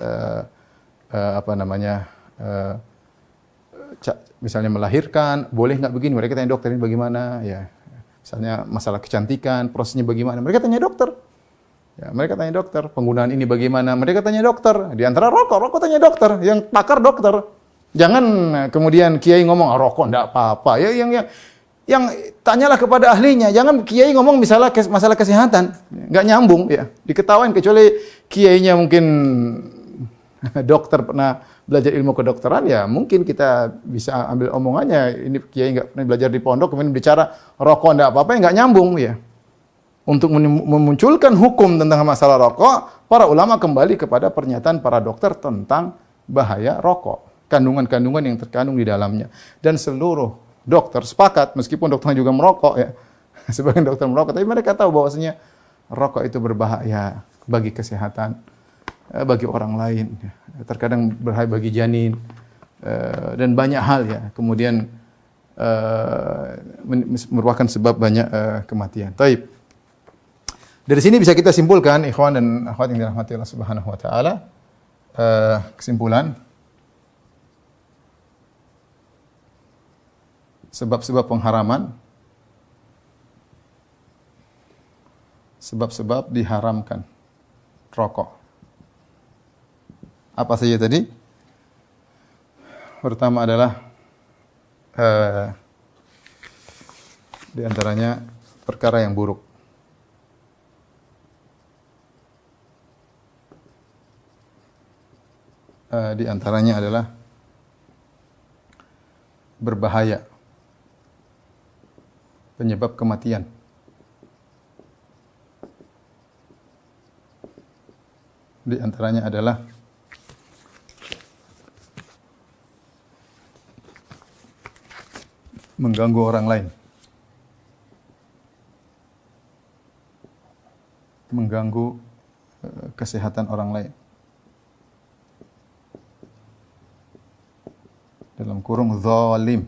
misalnya melahirkan, boleh nggak begini? Mereka tanya dokter ini bagaimana, ya. Misalnya masalah kecantikan, prosesnya bagaimana? Mereka tanya dokter. Ya, mereka tanya dokter. Penggunaan ini bagaimana? Mereka tanya dokter. Di antara rokok tanya dokter. Yang pakar dokter. Jangan kemudian kiai ngomong rokok enggak apa-apa. Ya, yang tanyalah kepada ahlinya. Jangan kiai ngomong misalnya masalah kesehatan, enggak nyambung, ya. Diketawain, kecuali kiainya mungkin dokter pernah belajar ilmu kedokteran, ya mungkin kita bisa ambil omongannya. Ini kiai enggak pernah belajar di pondok kemudian bicara rokok enggak apa-apa, enggak nyambung, ya. Untuk memunculkan hukum tentang masalah rokok, para ulama kembali kepada pernyataan para dokter tentang bahaya rokok, kandungan-kandungan yang terkandung di dalamnya. Dan seluruh dokter sepakat, meskipun dokternya juga merokok, ya, sebagian dokter merokok, tapi mereka tahu bahwasanya rokok itu berbahaya bagi kesehatan, bagi orang lain, ya. Terkadang berbahaya bagi janin, dan banyak hal, ya. Kemudian merupakan sebab banyak kematian. Taib. Dari sini bisa kita simpulkan, ikhwan dan akhwat yang dirahmati Allah Subhanahu wa taala, kesimpulan sebab-sebab pengharaman, sebab-sebab diharamkan rokok. Apa saja tadi? Pertama adalah di antaranya perkara yang buruk. Di antaranya adalah berbahaya, penyebab kematian. Di antaranya adalah mengganggu orang lain, mengganggu kesehatan orang lain. Dalam kurung zalim.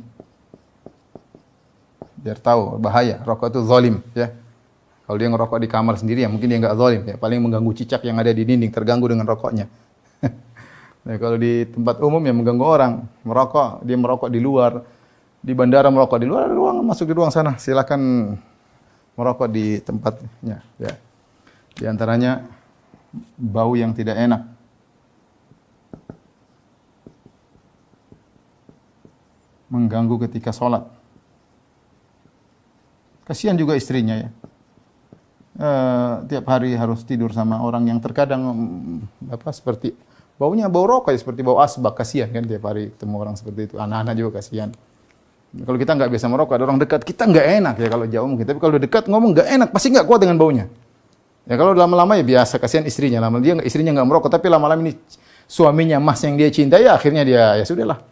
Biar tahu bahaya, rokok itu zalim, ya. Kalau dia ngerokok di kamar sendiri, ya mungkin dia enggak zalim, ya. Paling mengganggu cicak yang ada di dinding, terganggu dengan rokoknya. Nah, kalau di tempat umum yang mengganggu orang, dia merokok di luar, di bandara merokok di luar, ada ruang, masuk di ruang sana, silakan merokok di tempatnya, ya. Di antaranya bau yang tidak enak. Mengganggu ketika sholat. Kasihan juga istrinya, ya. Tiap hari harus tidur sama orang yang terkadang seperti baunya bau rokok, ya, seperti bau asbak. Kasihan kan tiap hari ketemu orang seperti itu. Anak-anak juga kasihan. Kalau kita nggak biasa merokok, ada orang dekat, kita nggak enak, ya, kalau jauh mungkin. Tapi kalau dekat ngomong nggak enak, pasti nggak kuat dengan baunya. Ya kalau lama-lama ya biasa, kasihan istrinya. Istrinya nggak merokok, tapi lama-lama ini suaminya, mas yang dia cintai, ya akhirnya dia, ya sudahlah.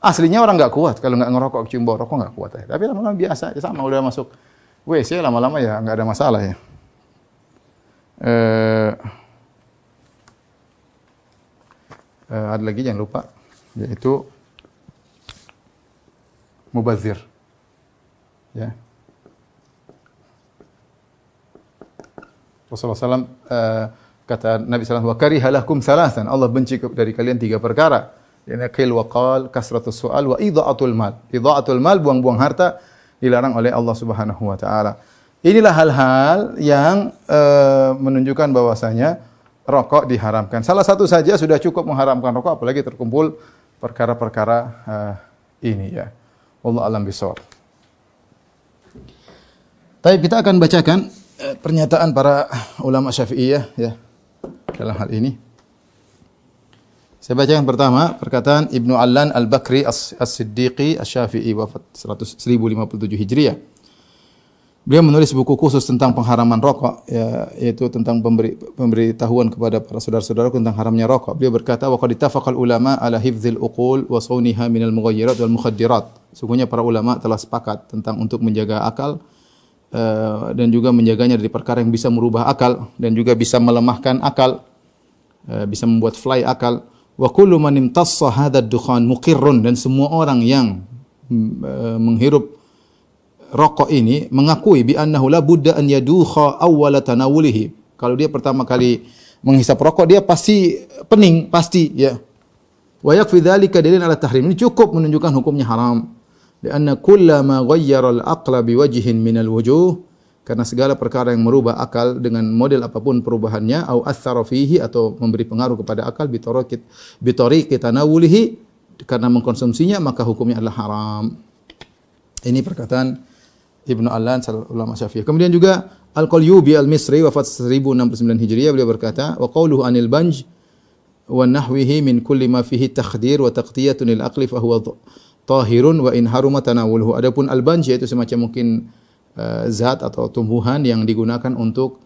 Aslinya orang nggak kuat kalau nggak ngerokok, cium bau rokok nggak kuat, ya. Tapi lama-lama biasa, ya sama, udah masuk WC lama-lama ya nggak ada masalah, ya. Ada lagi jangan lupa, yaitu mubazir. Ya. Rasulullah SAW kata Nabi SAW, wa karihalakum salasan, Allah benci dari kalian 3 perkara. Qil wa qal, kasratus su'al, wa idha'atul mal. Idha'atul mal, buang-buang harta, dilarang oleh Allah Subhanahu wa taala. Inilah hal-hal yang menunjukkan bahwasanya rokok diharamkan. Salah satu saja sudah cukup mengharamkan rokok, apalagi terkumpul perkara-perkara ini ya. Wallahu a'lam bishawab. Baik, kita akan bacakan pernyataan para ulama Syafi'iyah ya dalam hal ini. Saya baca yang pertama, perkataan Ibnu Allan Al-Bakri As-Siddiqi Asy-Syafi'i, wafat 1057 Hijriah. Beliau menulis buku khusus tentang pengharaman rokok, ya, yaitu tentang pemberitahuan kepada para saudara-saudara tentang haramnya rokok. Beliau berkata, wa qad ittafaqal ulama ala hifdzil uqul wa sauniha minal mughayyirat wal mukhaddirat. Sungguhnya para ulama telah sepakat tentang untuk menjaga akal dan juga menjaganya dari perkara yang bisa merubah akal dan juga bisa melemahkan akal, bisa membuat fly akal. Wa kullu man imtassa hadzal dukhan muqirrun, dan semua orang yang menghirup rokok ini mengakui bi annahu la budda an yadukha awwala tanawulihi. Kalau dia pertama kali menghisap rokok dia pasti pening, pasti ya. Wa yakfi dzalika dalilun ala tahrim. Ini cukup menunjukkan hukumnya haram. Lianna kullama ghayyara al-aqla biwajhin min al-wujuh, karena segala perkara yang merubah akal dengan model apapun perubahannya, au athara fihi, atau memberi pengaruh kepada akal bitariqi tanawulihi, karena mengkonsumsinya, maka hukumnya adalah haram. Ini perkataan Ibnu Allan, ulama Syafi'iyah. Kemudian juga Al-Qalyubi Al-Misri, wafat 1069 Hijriah, beliau berkata, wa qawluhu anil banj wa nahwihi min kulli ma fihi takhdir wa taqtiyatun lil aqli fa huwa tahirun wa in haruma tanawuluhu. Adapun al-banj yaitu semacam mungkin zat atau tumbuhan yang digunakan untuk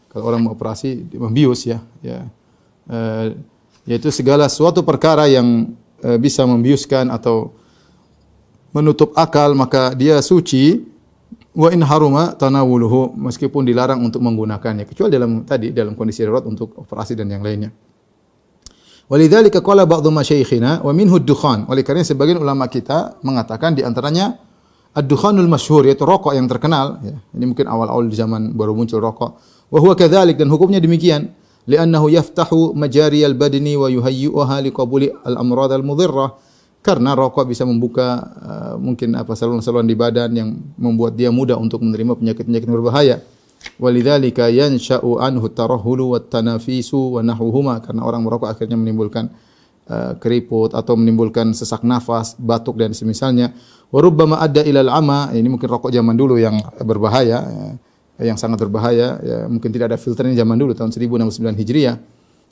kalau orang mengoperasi membius ya, yaitu segala suatu perkara yang bisa membiuskan atau menutup akal, maka dia suci. Wa in haruma tanawuluhu, meskipun dilarang untuk menggunakannya, kecuali dalam kondisi darurat untuk operasi dan yang lainnya. Walidzalika qala ba'dhu masyayikhina wa minhu ad-dukhan. Oleh karena sebagian ulama kita mengatakan di antaranya ad-dukhanul masyhur, yaitu rokok yang terkenal ya. Ini mungkin awal-awal di zaman baru muncul rokok. Wa huwa kadzalik, dan hukumnya demikian. Li'annahu yaftahu majariyal badni wa yuhayyuha liqabuli al-amrad al-mudhirrah. Karena rokok bisa membuka mungkin saluran-saluran di badan yang membuat dia mudah untuk menerima penyakit-penyakit berbahaya. Walidzalika yansha'u anhu tarahhulu wat tanafisu wa nahwuhuma, karena orang merokok akhirnya menimbulkan keriput atau menimbulkan sesak nafas, batuk dan semisalnya. Wa rubbama adda ilal ama, ini mungkin rokok zaman dulu yang berbahaya, yang sangat berbahaya ya, mungkin tidak ada filternya zaman dulu tahun 1069 Hijriah,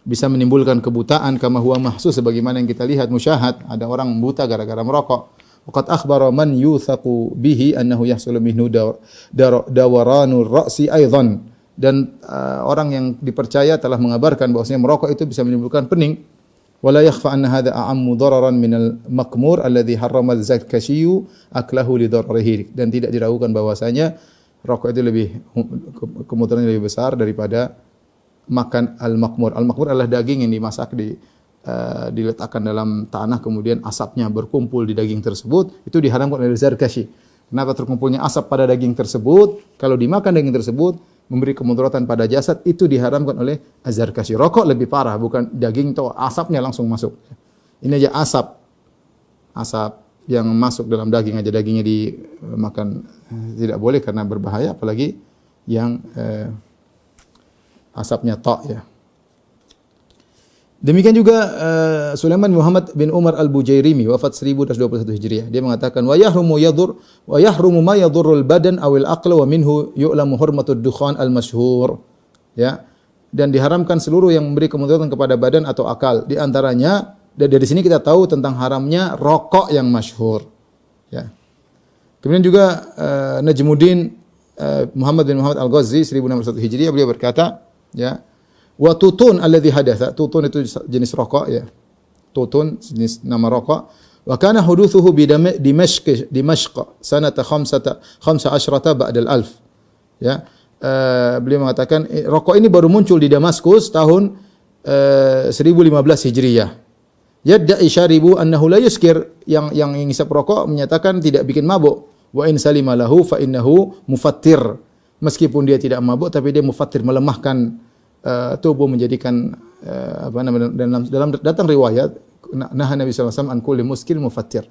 bisa menimbulkan kebutaan kama huwa mahsus, sebagaimana yang kita lihat musyahad, ada orang buta gara-gara merokok. Waqad akhbara man yuthaqu bihi annahu yahsulu minhu dawaranur ra'si aidan, dan orang yang dipercaya telah mengabarkan bahwasanya merokok itu bisa menimbulkan pening. Wala yakhfa anna hadha a'ammu dararan minal makmur alladhi harrama az-zakashiyyu aklahu li dararihi, dan tidak diragukan bahwasanya rokok itu lebih kemudarannya lebih besar daripada makan al-makmur. Al-makmur adalah daging yang dimasak diletakkan dalam tanah, kemudian asapnya berkumpul di daging tersebut, itu diharamkan oleh Zarkashi. Kenapa terkumpulnya asap pada daging tersebut? Kalau dimakan daging tersebut memberi kemudaratan pada jasad, itu diharamkan oleh Az-Zarkashi. Rokok lebih parah, bukan daging atau asapnya langsung masuk. Ini aja asap yang masuk dalam daging aja, dagingnya dimakan tidak boleh karena berbahaya, apalagi yang asapnya ya. Demikian juga Sulaiman Muhammad bin Umar Al-Bujairimi, wafat 1121 Hijriah. Dia mengatakan wa yahrumu ma yadurrul badan awil aqla wa minhu yu'lamu hurmatud dukhan al-masyhur. Ya. Dan diharamkan seluruh yang memberi kemudaratan kepada badan atau akal. Di antaranya dari sini kita tahu tentang haramnya rokok yang masyhur. Ya. Kemudian juga Najmuddin Muhammad bin Muhammad Al-Ghazi 1601 Hijriah, beliau berkata, ya, wa tutun alladhi hadatha, tutun itu jenis rokok ya, tutun jenis nama rokok. Wa kana huduthuhu bi Dimashq sanata 15 ba'da al-alf. Ya. Beliau mengatakan rokok ini baru muncul di Damaskus tahun 1015 Hijriyah. Yadda'i syaribu annahu la yuskir, yang ngisap rokok menyatakan tidak bikin mabuk. Wa in salima lahu fa innahu mufattir. Meskipun dia tidak mabuk tapi dia mufattir, melemahkan tubuh, menjadikan dalam datang riwayat nah Nabi sallallahu alaihi wasallam an kulli muskil mufattir.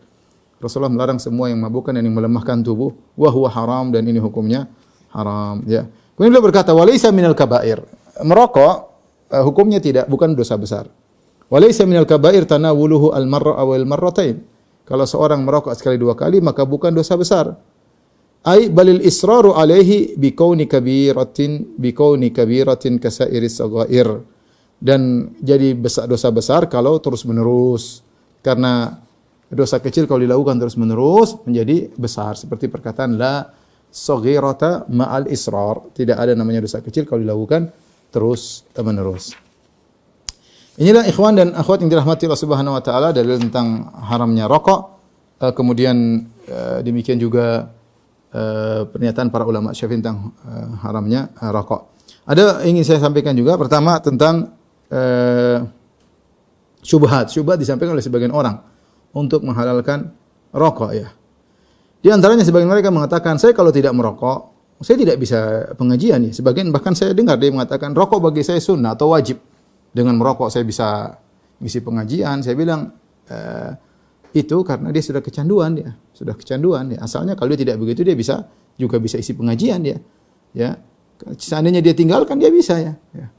Rasulullah melarang semua yang mabukkan dan yang melemahkan tubuh, wa huwa haram, dan ini hukumnya haram, ya. Kemudian beliau berkata, walaysa minal kabair. Merokok hukumnya bukan dosa besar. Walaysa minal kabair tanawuluhu al-marra aw al-marratain. Kalau seorang merokok sekali 2 kali maka bukan dosa besar. Ai balil israru alaihi bikauni kabiratin kasairis saghair. Dan jadi dosa besar kalau terus-menerus. Karena dosa kecil kalau dilakukan terus-menerus menjadi besar. Seperti perkataan la saghirata ma'al israr. Tidak ada namanya dosa kecil kalau dilakukan terus-menerus. Inilah ikhwan dan akhwat yang dirahmati Allah Subhanahu wa taala dalil tentang haramnya rokok. Kemudian demikian juga pernyataan para ulama Syafi'i tentang haramnya rokok. Ada ingin saya sampaikan juga, pertama tentang syubhat. Syubhat disampaikan oleh sebagian orang untuk menghalalkan rokok, ya. Di antaranya sebagian mereka mengatakan, saya kalau tidak merokok, saya tidak bisa pengajian, ya. Sebagian bahkan saya dengar dia mengatakan rokok bagi saya sunnah atau wajib. Dengan merokok saya bisa ngisi pengajian. Saya bilang itu karena dia sudah kecanduan, ya. Sudah kecanduan, ya. Asalnya kalau dia tidak begitu dia juga bisa isi pengajian, ya. Ya. Seandainya dia tinggalkan dia bisa, ya. Ya.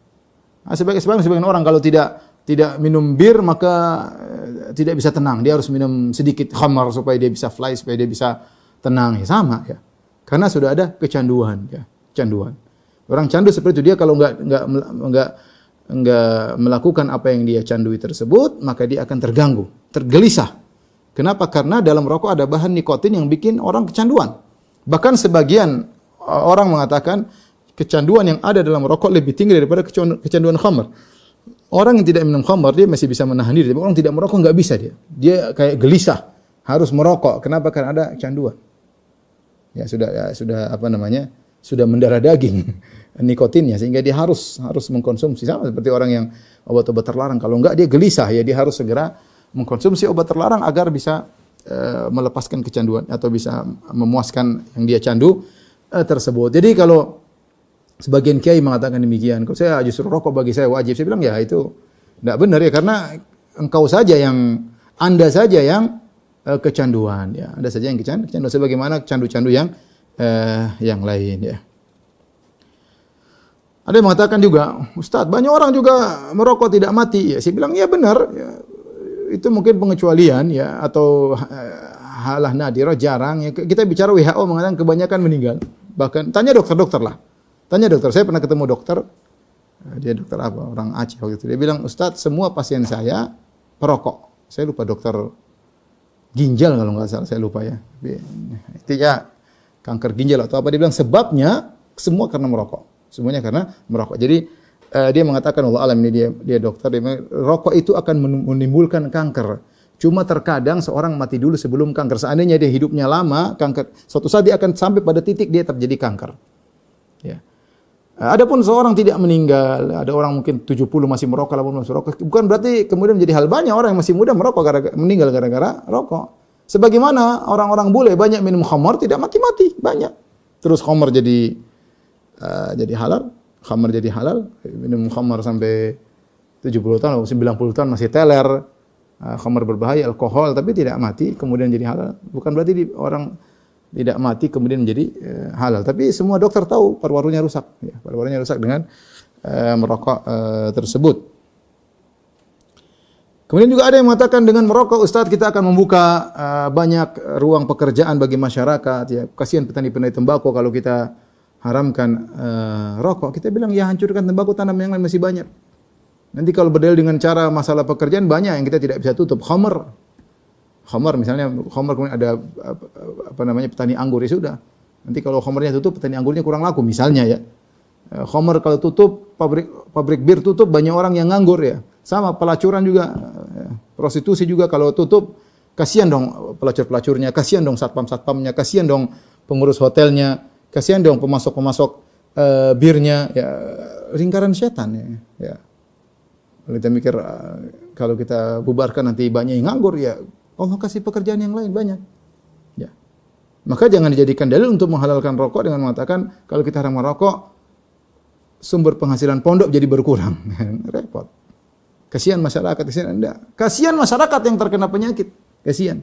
Nah, sebagian orang kalau tidak minum bir maka tidak bisa tenang. Dia harus minum sedikit khamar supaya dia bisa fly, supaya dia bisa tenang, ya. Sama, ya. Karena sudah ada kecanduan, ya. Kecanduan. Orang candu seperti itu, dia kalau enggak melakukan apa yang dia candui tersebut, maka dia akan terganggu, tergelisah. Kenapa? Karena dalam rokok ada bahan nikotin yang bikin orang kecanduan. Bahkan sebagian orang mengatakan kecanduan yang ada dalam rokok lebih tinggi daripada kecanduan khamar. Orang yang tidak minum khamar dia masih bisa menahan diri, tapi orang tidak merokok enggak bisa dia. Dia kayak gelisah, harus merokok. Kenapa? Karena ada kecanduan. Ya sudah sudah mendarah daging nikotinnya, sehingga dia harus mengkonsumsi, sama seperti orang yang obat-obat terlarang. Kalau enggak dia gelisah, ya dia harus segera mengkonsumsi obat terlarang agar bisa melepaskan kecanduan atau bisa memuaskan yang dia candu tersebut. Jadi kalau sebagian kiai mengatakan demikian, kalau saya justru rokok bagi saya wajib, saya bilang ya itu tidak benar, ya, karena Anda saja yang kecanduan, ya. Anda saja yang kecanduan sebagaimana candu-candu yang lain, ya. Ada yang mengatakan juga, Ustaz, banyak orang juga merokok tidak mati. Ya, saya bilang, ya benar. Ya, itu mungkin pengecualian, ya, atau halah nadirah, jarang. Ya, kita bicara WHO mengatakan kebanyakan meninggal. Bahkan tanya dokter-dokter lah. Tanya dokter. Saya pernah ketemu dokter. Dia dokter apa? Orang Aceh waktu itu. Dia bilang, Ustaz, semua pasien saya perokok. Saya lupa dokter ginjal kalau nggak salah. Saya lupa, ya. Intinya kanker ginjal atau apa. Dia bilang sebabnya semua karena merokok. Semuanya karena merokok. Jadi dia mengatakan, Allah alam, ini dia dokter, dia rokok itu akan menimbulkan kanker. Cuma terkadang seorang mati dulu sebelum kanker. Seandainya dia hidupnya lama, kanker suatu saat dia akan sampai pada titik dia terjadi kanker. Ya. Adapun seorang tidak meninggal, ada orang mungkin 70 masih merokok, 80 masih merokok, bukan berarti kemudian menjadi hal banyak orang yang masih muda merokok meninggal gara-gara rokok. Sebagaimana orang-orang bule banyak minum khamar tidak mati-mati, banyak. Terus khamar jadi halal, khamar jadi halal, minum khamar sampai 70 tahun, 90 tahun masih teler, khamar berbahaya, alkohol, tapi tidak mati, kemudian jadi halal. Bukan berarti orang tidak mati kemudian menjadi halal. Tapi semua dokter tahu paru-parunya rusak, ya, paru-parunya rusak dengan merokok tersebut. Kemudian juga ada yang mengatakan dengan merokok, Ustaz, kita akan membuka banyak ruang pekerjaan bagi masyarakat. Ya, kasihan petani-petani tembakau kalau kita haramkan rokok. Kita bilang ya hancurkan tembakau, tanam yang lain masih banyak. Nanti kalau berdalil dengan cara masalah pekerjaan banyak yang kita tidak bisa tutup. Khamar misalnya, kemudian ada petani anggur, ya sudah. Nanti kalau khamarnya tutup, petani anggurnya kurang laku misalnya, ya. Khamar kalau tutup, pabrik bir tutup, banyak orang yang nganggur, ya. Sama pelacuran juga, prostitusi juga kalau tutup, kasihan dong pelacur-pelacurnya, kasihan dong satpam-satpamnya, kasihan dong pengurus hotelnya. Kasihan dong pemasok-pemasok birnya, ya lingkaran setan ya. Ya. Kita mikir kalau kita bubarkan nanti banyak yang nganggur, ya Allah kasih pekerjaan yang lain banyak. Ya. Maka jangan dijadikan dalil untuk menghalalkan rokok dengan mengatakan kalau kita haram merokok sumber penghasilan pondok jadi berkurang. Repot. Kasihan masyarakat, kasihan masyarakat yang terkena penyakit. Kasihan.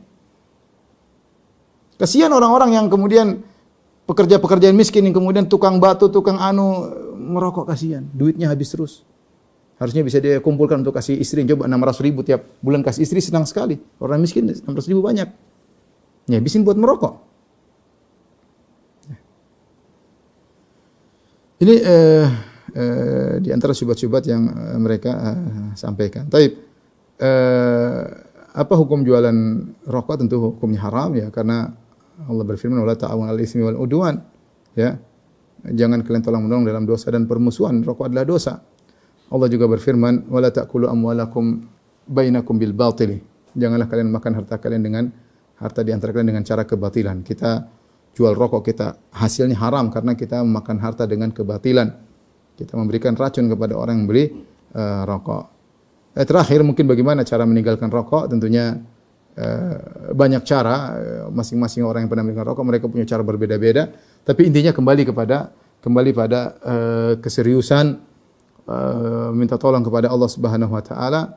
Kasihan orang-orang yang kemudian pekerja-pekerja miskin yang kemudian tukang batu, tukang merokok, kasihan. Duitnya habis terus. Harusnya bisa dia kumpulkan untuk kasih istri. Coba 600 ribu tiap bulan kasih istri, senang sekali. Orang miskin 600 ribu banyak. Ya, habisin buat merokok. Ini di antara syubhat-syubhat yang mereka sampaikan. Tapi apa hukum jualan rokok? Tentu hukumnya haram ya, karena Allah berfirman wala ta'awun 'alal itsmi wal 'udwan. Ya. Jangan kalian tolong-menolong dalam dosa dan permusuhan. Rokok adalah dosa. Allah juga berfirman wala ta'kulu amwalakum bainakum bil batil. Janganlah kalian makan harta kalian dengan harta di antara kalian dengan cara kebatilan. Kita jual rokok, kita hasilnya haram karena kita memakan harta dengan kebatilan. Kita memberikan racun kepada orang yang beli rokok. Terakhir mungkin bagaimana cara meninggalkan rokok? Tentunya banyak cara. Masing-masing orang yang pernah meninggalkan rokok mereka punya cara berbeda-beda. Tapi intinya kembali pada keseriusan, minta tolong kepada Allah Subhanahu wa taala,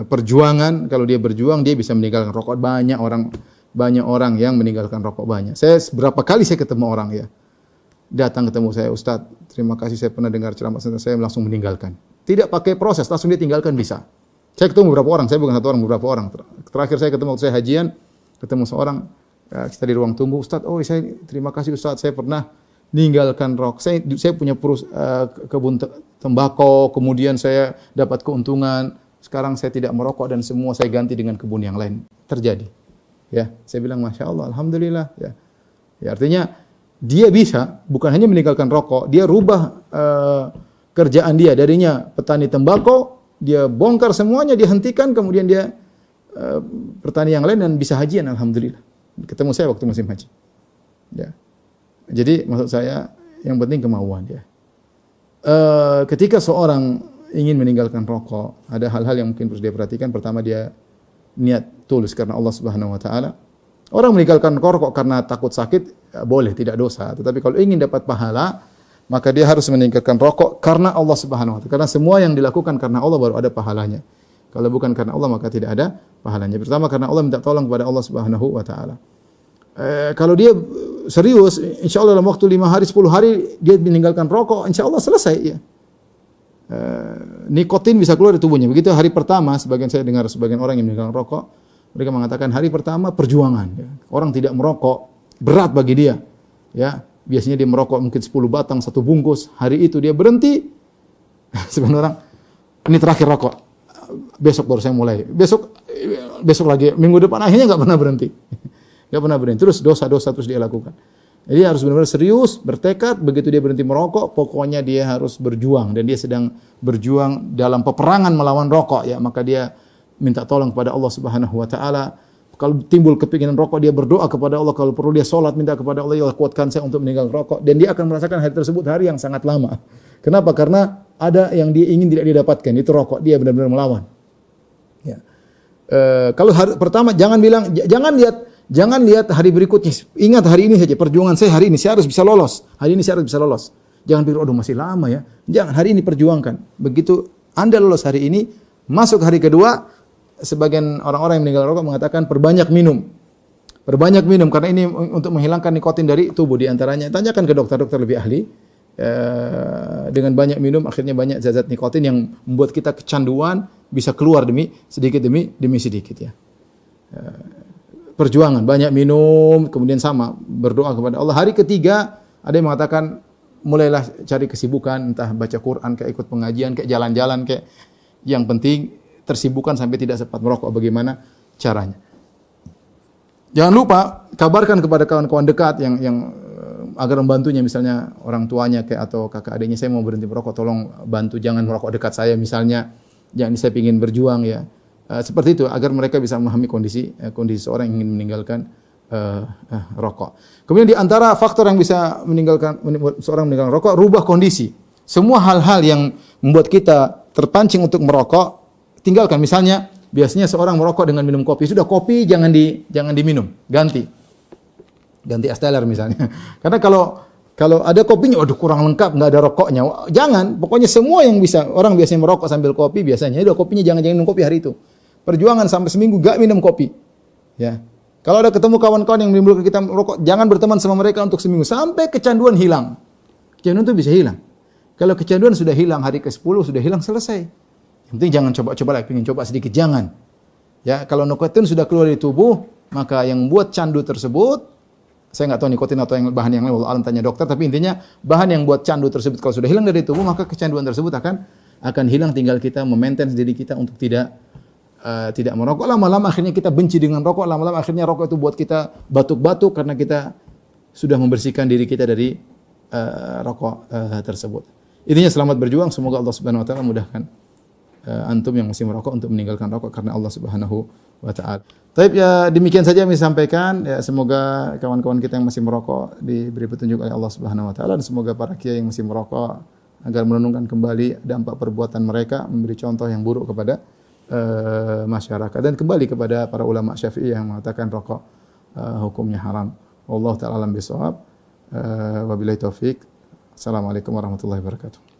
perjuangan. Kalau dia berjuang dia bisa meninggalkan rokok. Banyak orang yang meninggalkan rokok banyak. Berapa kali saya ketemu orang ya, datang ketemu saya, Ustaz, terima kasih saya pernah dengar ceramah saya langsung meninggalkan. Tidak pakai proses, langsung dia tinggalkan bisa. Saya ketemu beberapa orang, saya bukan satu orang, beberapa orang. Terakhir saya ketemu waktu saya hajian, ketemu seorang, kita di ruang tunggu, Ustaz, saya terima kasih Ustaz, saya pernah meninggalkan rokok. Saya punya kebun tembakau, kemudian saya dapat keuntungan. Sekarang saya tidak merokok dan semua saya ganti dengan kebun yang lain. Terjadi. Ya, saya bilang Masya Allah, Alhamdulillah. Ya, artinya dia bisa bukan hanya meninggalkan rokok, dia rubah kerjaan dia. Darinya petani tembakau, dia bongkar semuanya, dia hentikan, kemudian dia petani yang lain dan bisa hajian, Alhamdulillah. Ketemu saya waktu musim haji. Ya. Jadi maksud saya yang penting kemauan dia. Ketika seorang ingin meninggalkan rokok, ada hal-hal yang mungkin harus dia perhatikan. Pertama, dia niat tulus karena Allah Subhanahu wa taala. Orang meninggalkan rokok karena takut sakit boleh, tidak dosa. Tetapi kalau ingin dapat pahala, maka dia harus meninggalkan rokok karena Allah Subhanahu wa taala. Karena semua yang dilakukan karena Allah baru ada pahalanya. Kalau bukan karena Allah maka tidak ada pahalanya. Pertama karena Allah minta tolong kepada Allah Subhanahu wa taala. Kalau dia serius, insya Allah dalam waktu 5 hari, 10 hari dia meninggalkan rokok, insya Allah selesai ya. Nikotin bisa keluar dari tubuhnya. Begitu hari pertama, saya dengar sebagian orang yang meninggalkan rokok, mereka mengatakan hari pertama perjuangan. Ya. Orang tidak merokok, berat bagi dia. Ya, biasanya dia merokok mungkin 10 batang, 1 bungkus. Hari itu dia berhenti. Sebenarnya orang, ini terakhir rokok. Besok baru saya mulai. Besok lagi, minggu depan akhirnya nggak pernah berhenti. Nggak pernah berhenti. Terus dosa-dosa terus dia lakukan. Jadi harus benar-benar serius, bertekad, begitu dia berhenti merokok, pokoknya dia harus berjuang. Dan dia sedang berjuang dalam peperangan melawan rokok, ya. Maka dia minta tolong kepada Allah Subhanahu wa taala. Kalau timbul kepinginan rokok, dia berdoa kepada Allah. Kalau perlu dia salat, minta kepada Allah, ya Allah kuatkan saya untuk meninggalkan rokok. Dan dia akan merasakan hari tersebut hari yang sangat lama. Kenapa? Karena ada yang dia ingin tidak dia dapatkan, itu rokok. Dia benar-benar melawan. Ya. Kalau hari pertama jangan lihat hari berikutnya. Ingat hari ini saja, perjuangan saya hari ini, saya harus bisa lolos. Hari ini saya harus bisa lolos. Jangan pikir, aduh masih lama ya. Jangan, hari ini perjuangkan. Begitu Anda lolos hari ini, masuk hari kedua, sebagian orang-orang yang meninggal rokok mengatakan perbanyak minum. Perbanyak minum, karena ini untuk menghilangkan nikotin dari tubuh. Di antaranya, tanyakan ke dokter-dokter lebih ahli. Dengan banyak minum, akhirnya banyak zat-zat nikotin yang membuat kita kecanduan, bisa keluar demi sedikit demi sedikit ya. Perjuangan, banyak minum, kemudian sama, berdoa kepada Allah. Hari ketiga, ada yang mengatakan, mulailah cari kesibukan, entah baca Quran, kayak ikut pengajian, kayak jalan-jalan, kayak yang penting tersibukkan sampai tidak sempat merokok. Bagaimana caranya? Jangan lupa, kabarkan kepada kawan-kawan dekat yang agar membantunya, misalnya orang tuanya kayak atau kakak adiknya, saya mau berhenti merokok, tolong bantu, jangan merokok dekat saya misalnya, jangan saya ingin berjuang ya. Seperti itu agar mereka bisa memahami kondisi seorang yang ingin meninggalkan rokok. Kemudian di antara faktor yang bisa membuat seorang meninggalkan rokok, rubah kondisi. Semua hal-hal yang membuat kita terpancing untuk merokok, tinggalkan. Misalnya, biasanya seorang merokok dengan minum kopi. Sudah kopi jangan diminum, ganti es teler misalnya. Karena kalau ada kopinya, waduh kurang lengkap, nggak ada rokoknya. Jangan, pokoknya semua yang bisa. Orang biasanya merokok sambil kopi, biasanya udah kopinya jangan minum kopi hari itu. Perjuangan sampai seminggu gak minum kopi. Ya. Kalau ada ketemu kawan-kawan yang menimbulkan kita merokok, jangan berteman sama mereka untuk seminggu sampai kecanduan hilang. Kecanduan itu bisa hilang. Kalau kecanduan sudah hilang hari ke-10 sudah hilang, selesai. Yang penting jangan coba-coba lagi, pengen coba sedikit, jangan. Ya, kalau nikotin sudah keluar dari tubuh, maka yang buat candu tersebut, saya nggak tahu nikotin atau yang bahan yang lain, wallahu alam tanya dokter, tapi intinya bahan yang buat candu tersebut kalau sudah hilang dari tubuh, maka kecanduan tersebut akan hilang, tinggal kita memaintain diri kita untuk tidak merokok. Lama-lama akhirnya kita benci dengan rokok, lama-lama akhirnya rokok itu buat kita batuk-batuk karena kita sudah membersihkan diri kita dari rokok tersebut. Intinya selamat berjuang, semoga Allah Subhanahu wa taala mudahkan antum yang masih merokok untuk meninggalkan rokok karena Allah Subhanahu wa taala. Baik, ya demikian saja yang saya sampaikan. Ya, semoga kawan-kawan kita yang masih merokok diberi petunjuk oleh Allah Subhanahu wa taala, dan semoga para kiai yang masih merokok agar merenungkan kembali dampak perbuatan mereka, memberi contoh yang buruk kepada masyarakat, dan kembali kepada para ulama Syafi'i yang mengatakan rokok hukumnya haram. Wallahu taala alam bisawab. Wabillahi taufik. Assalamualaikum warahmatullahi wabarakatuh.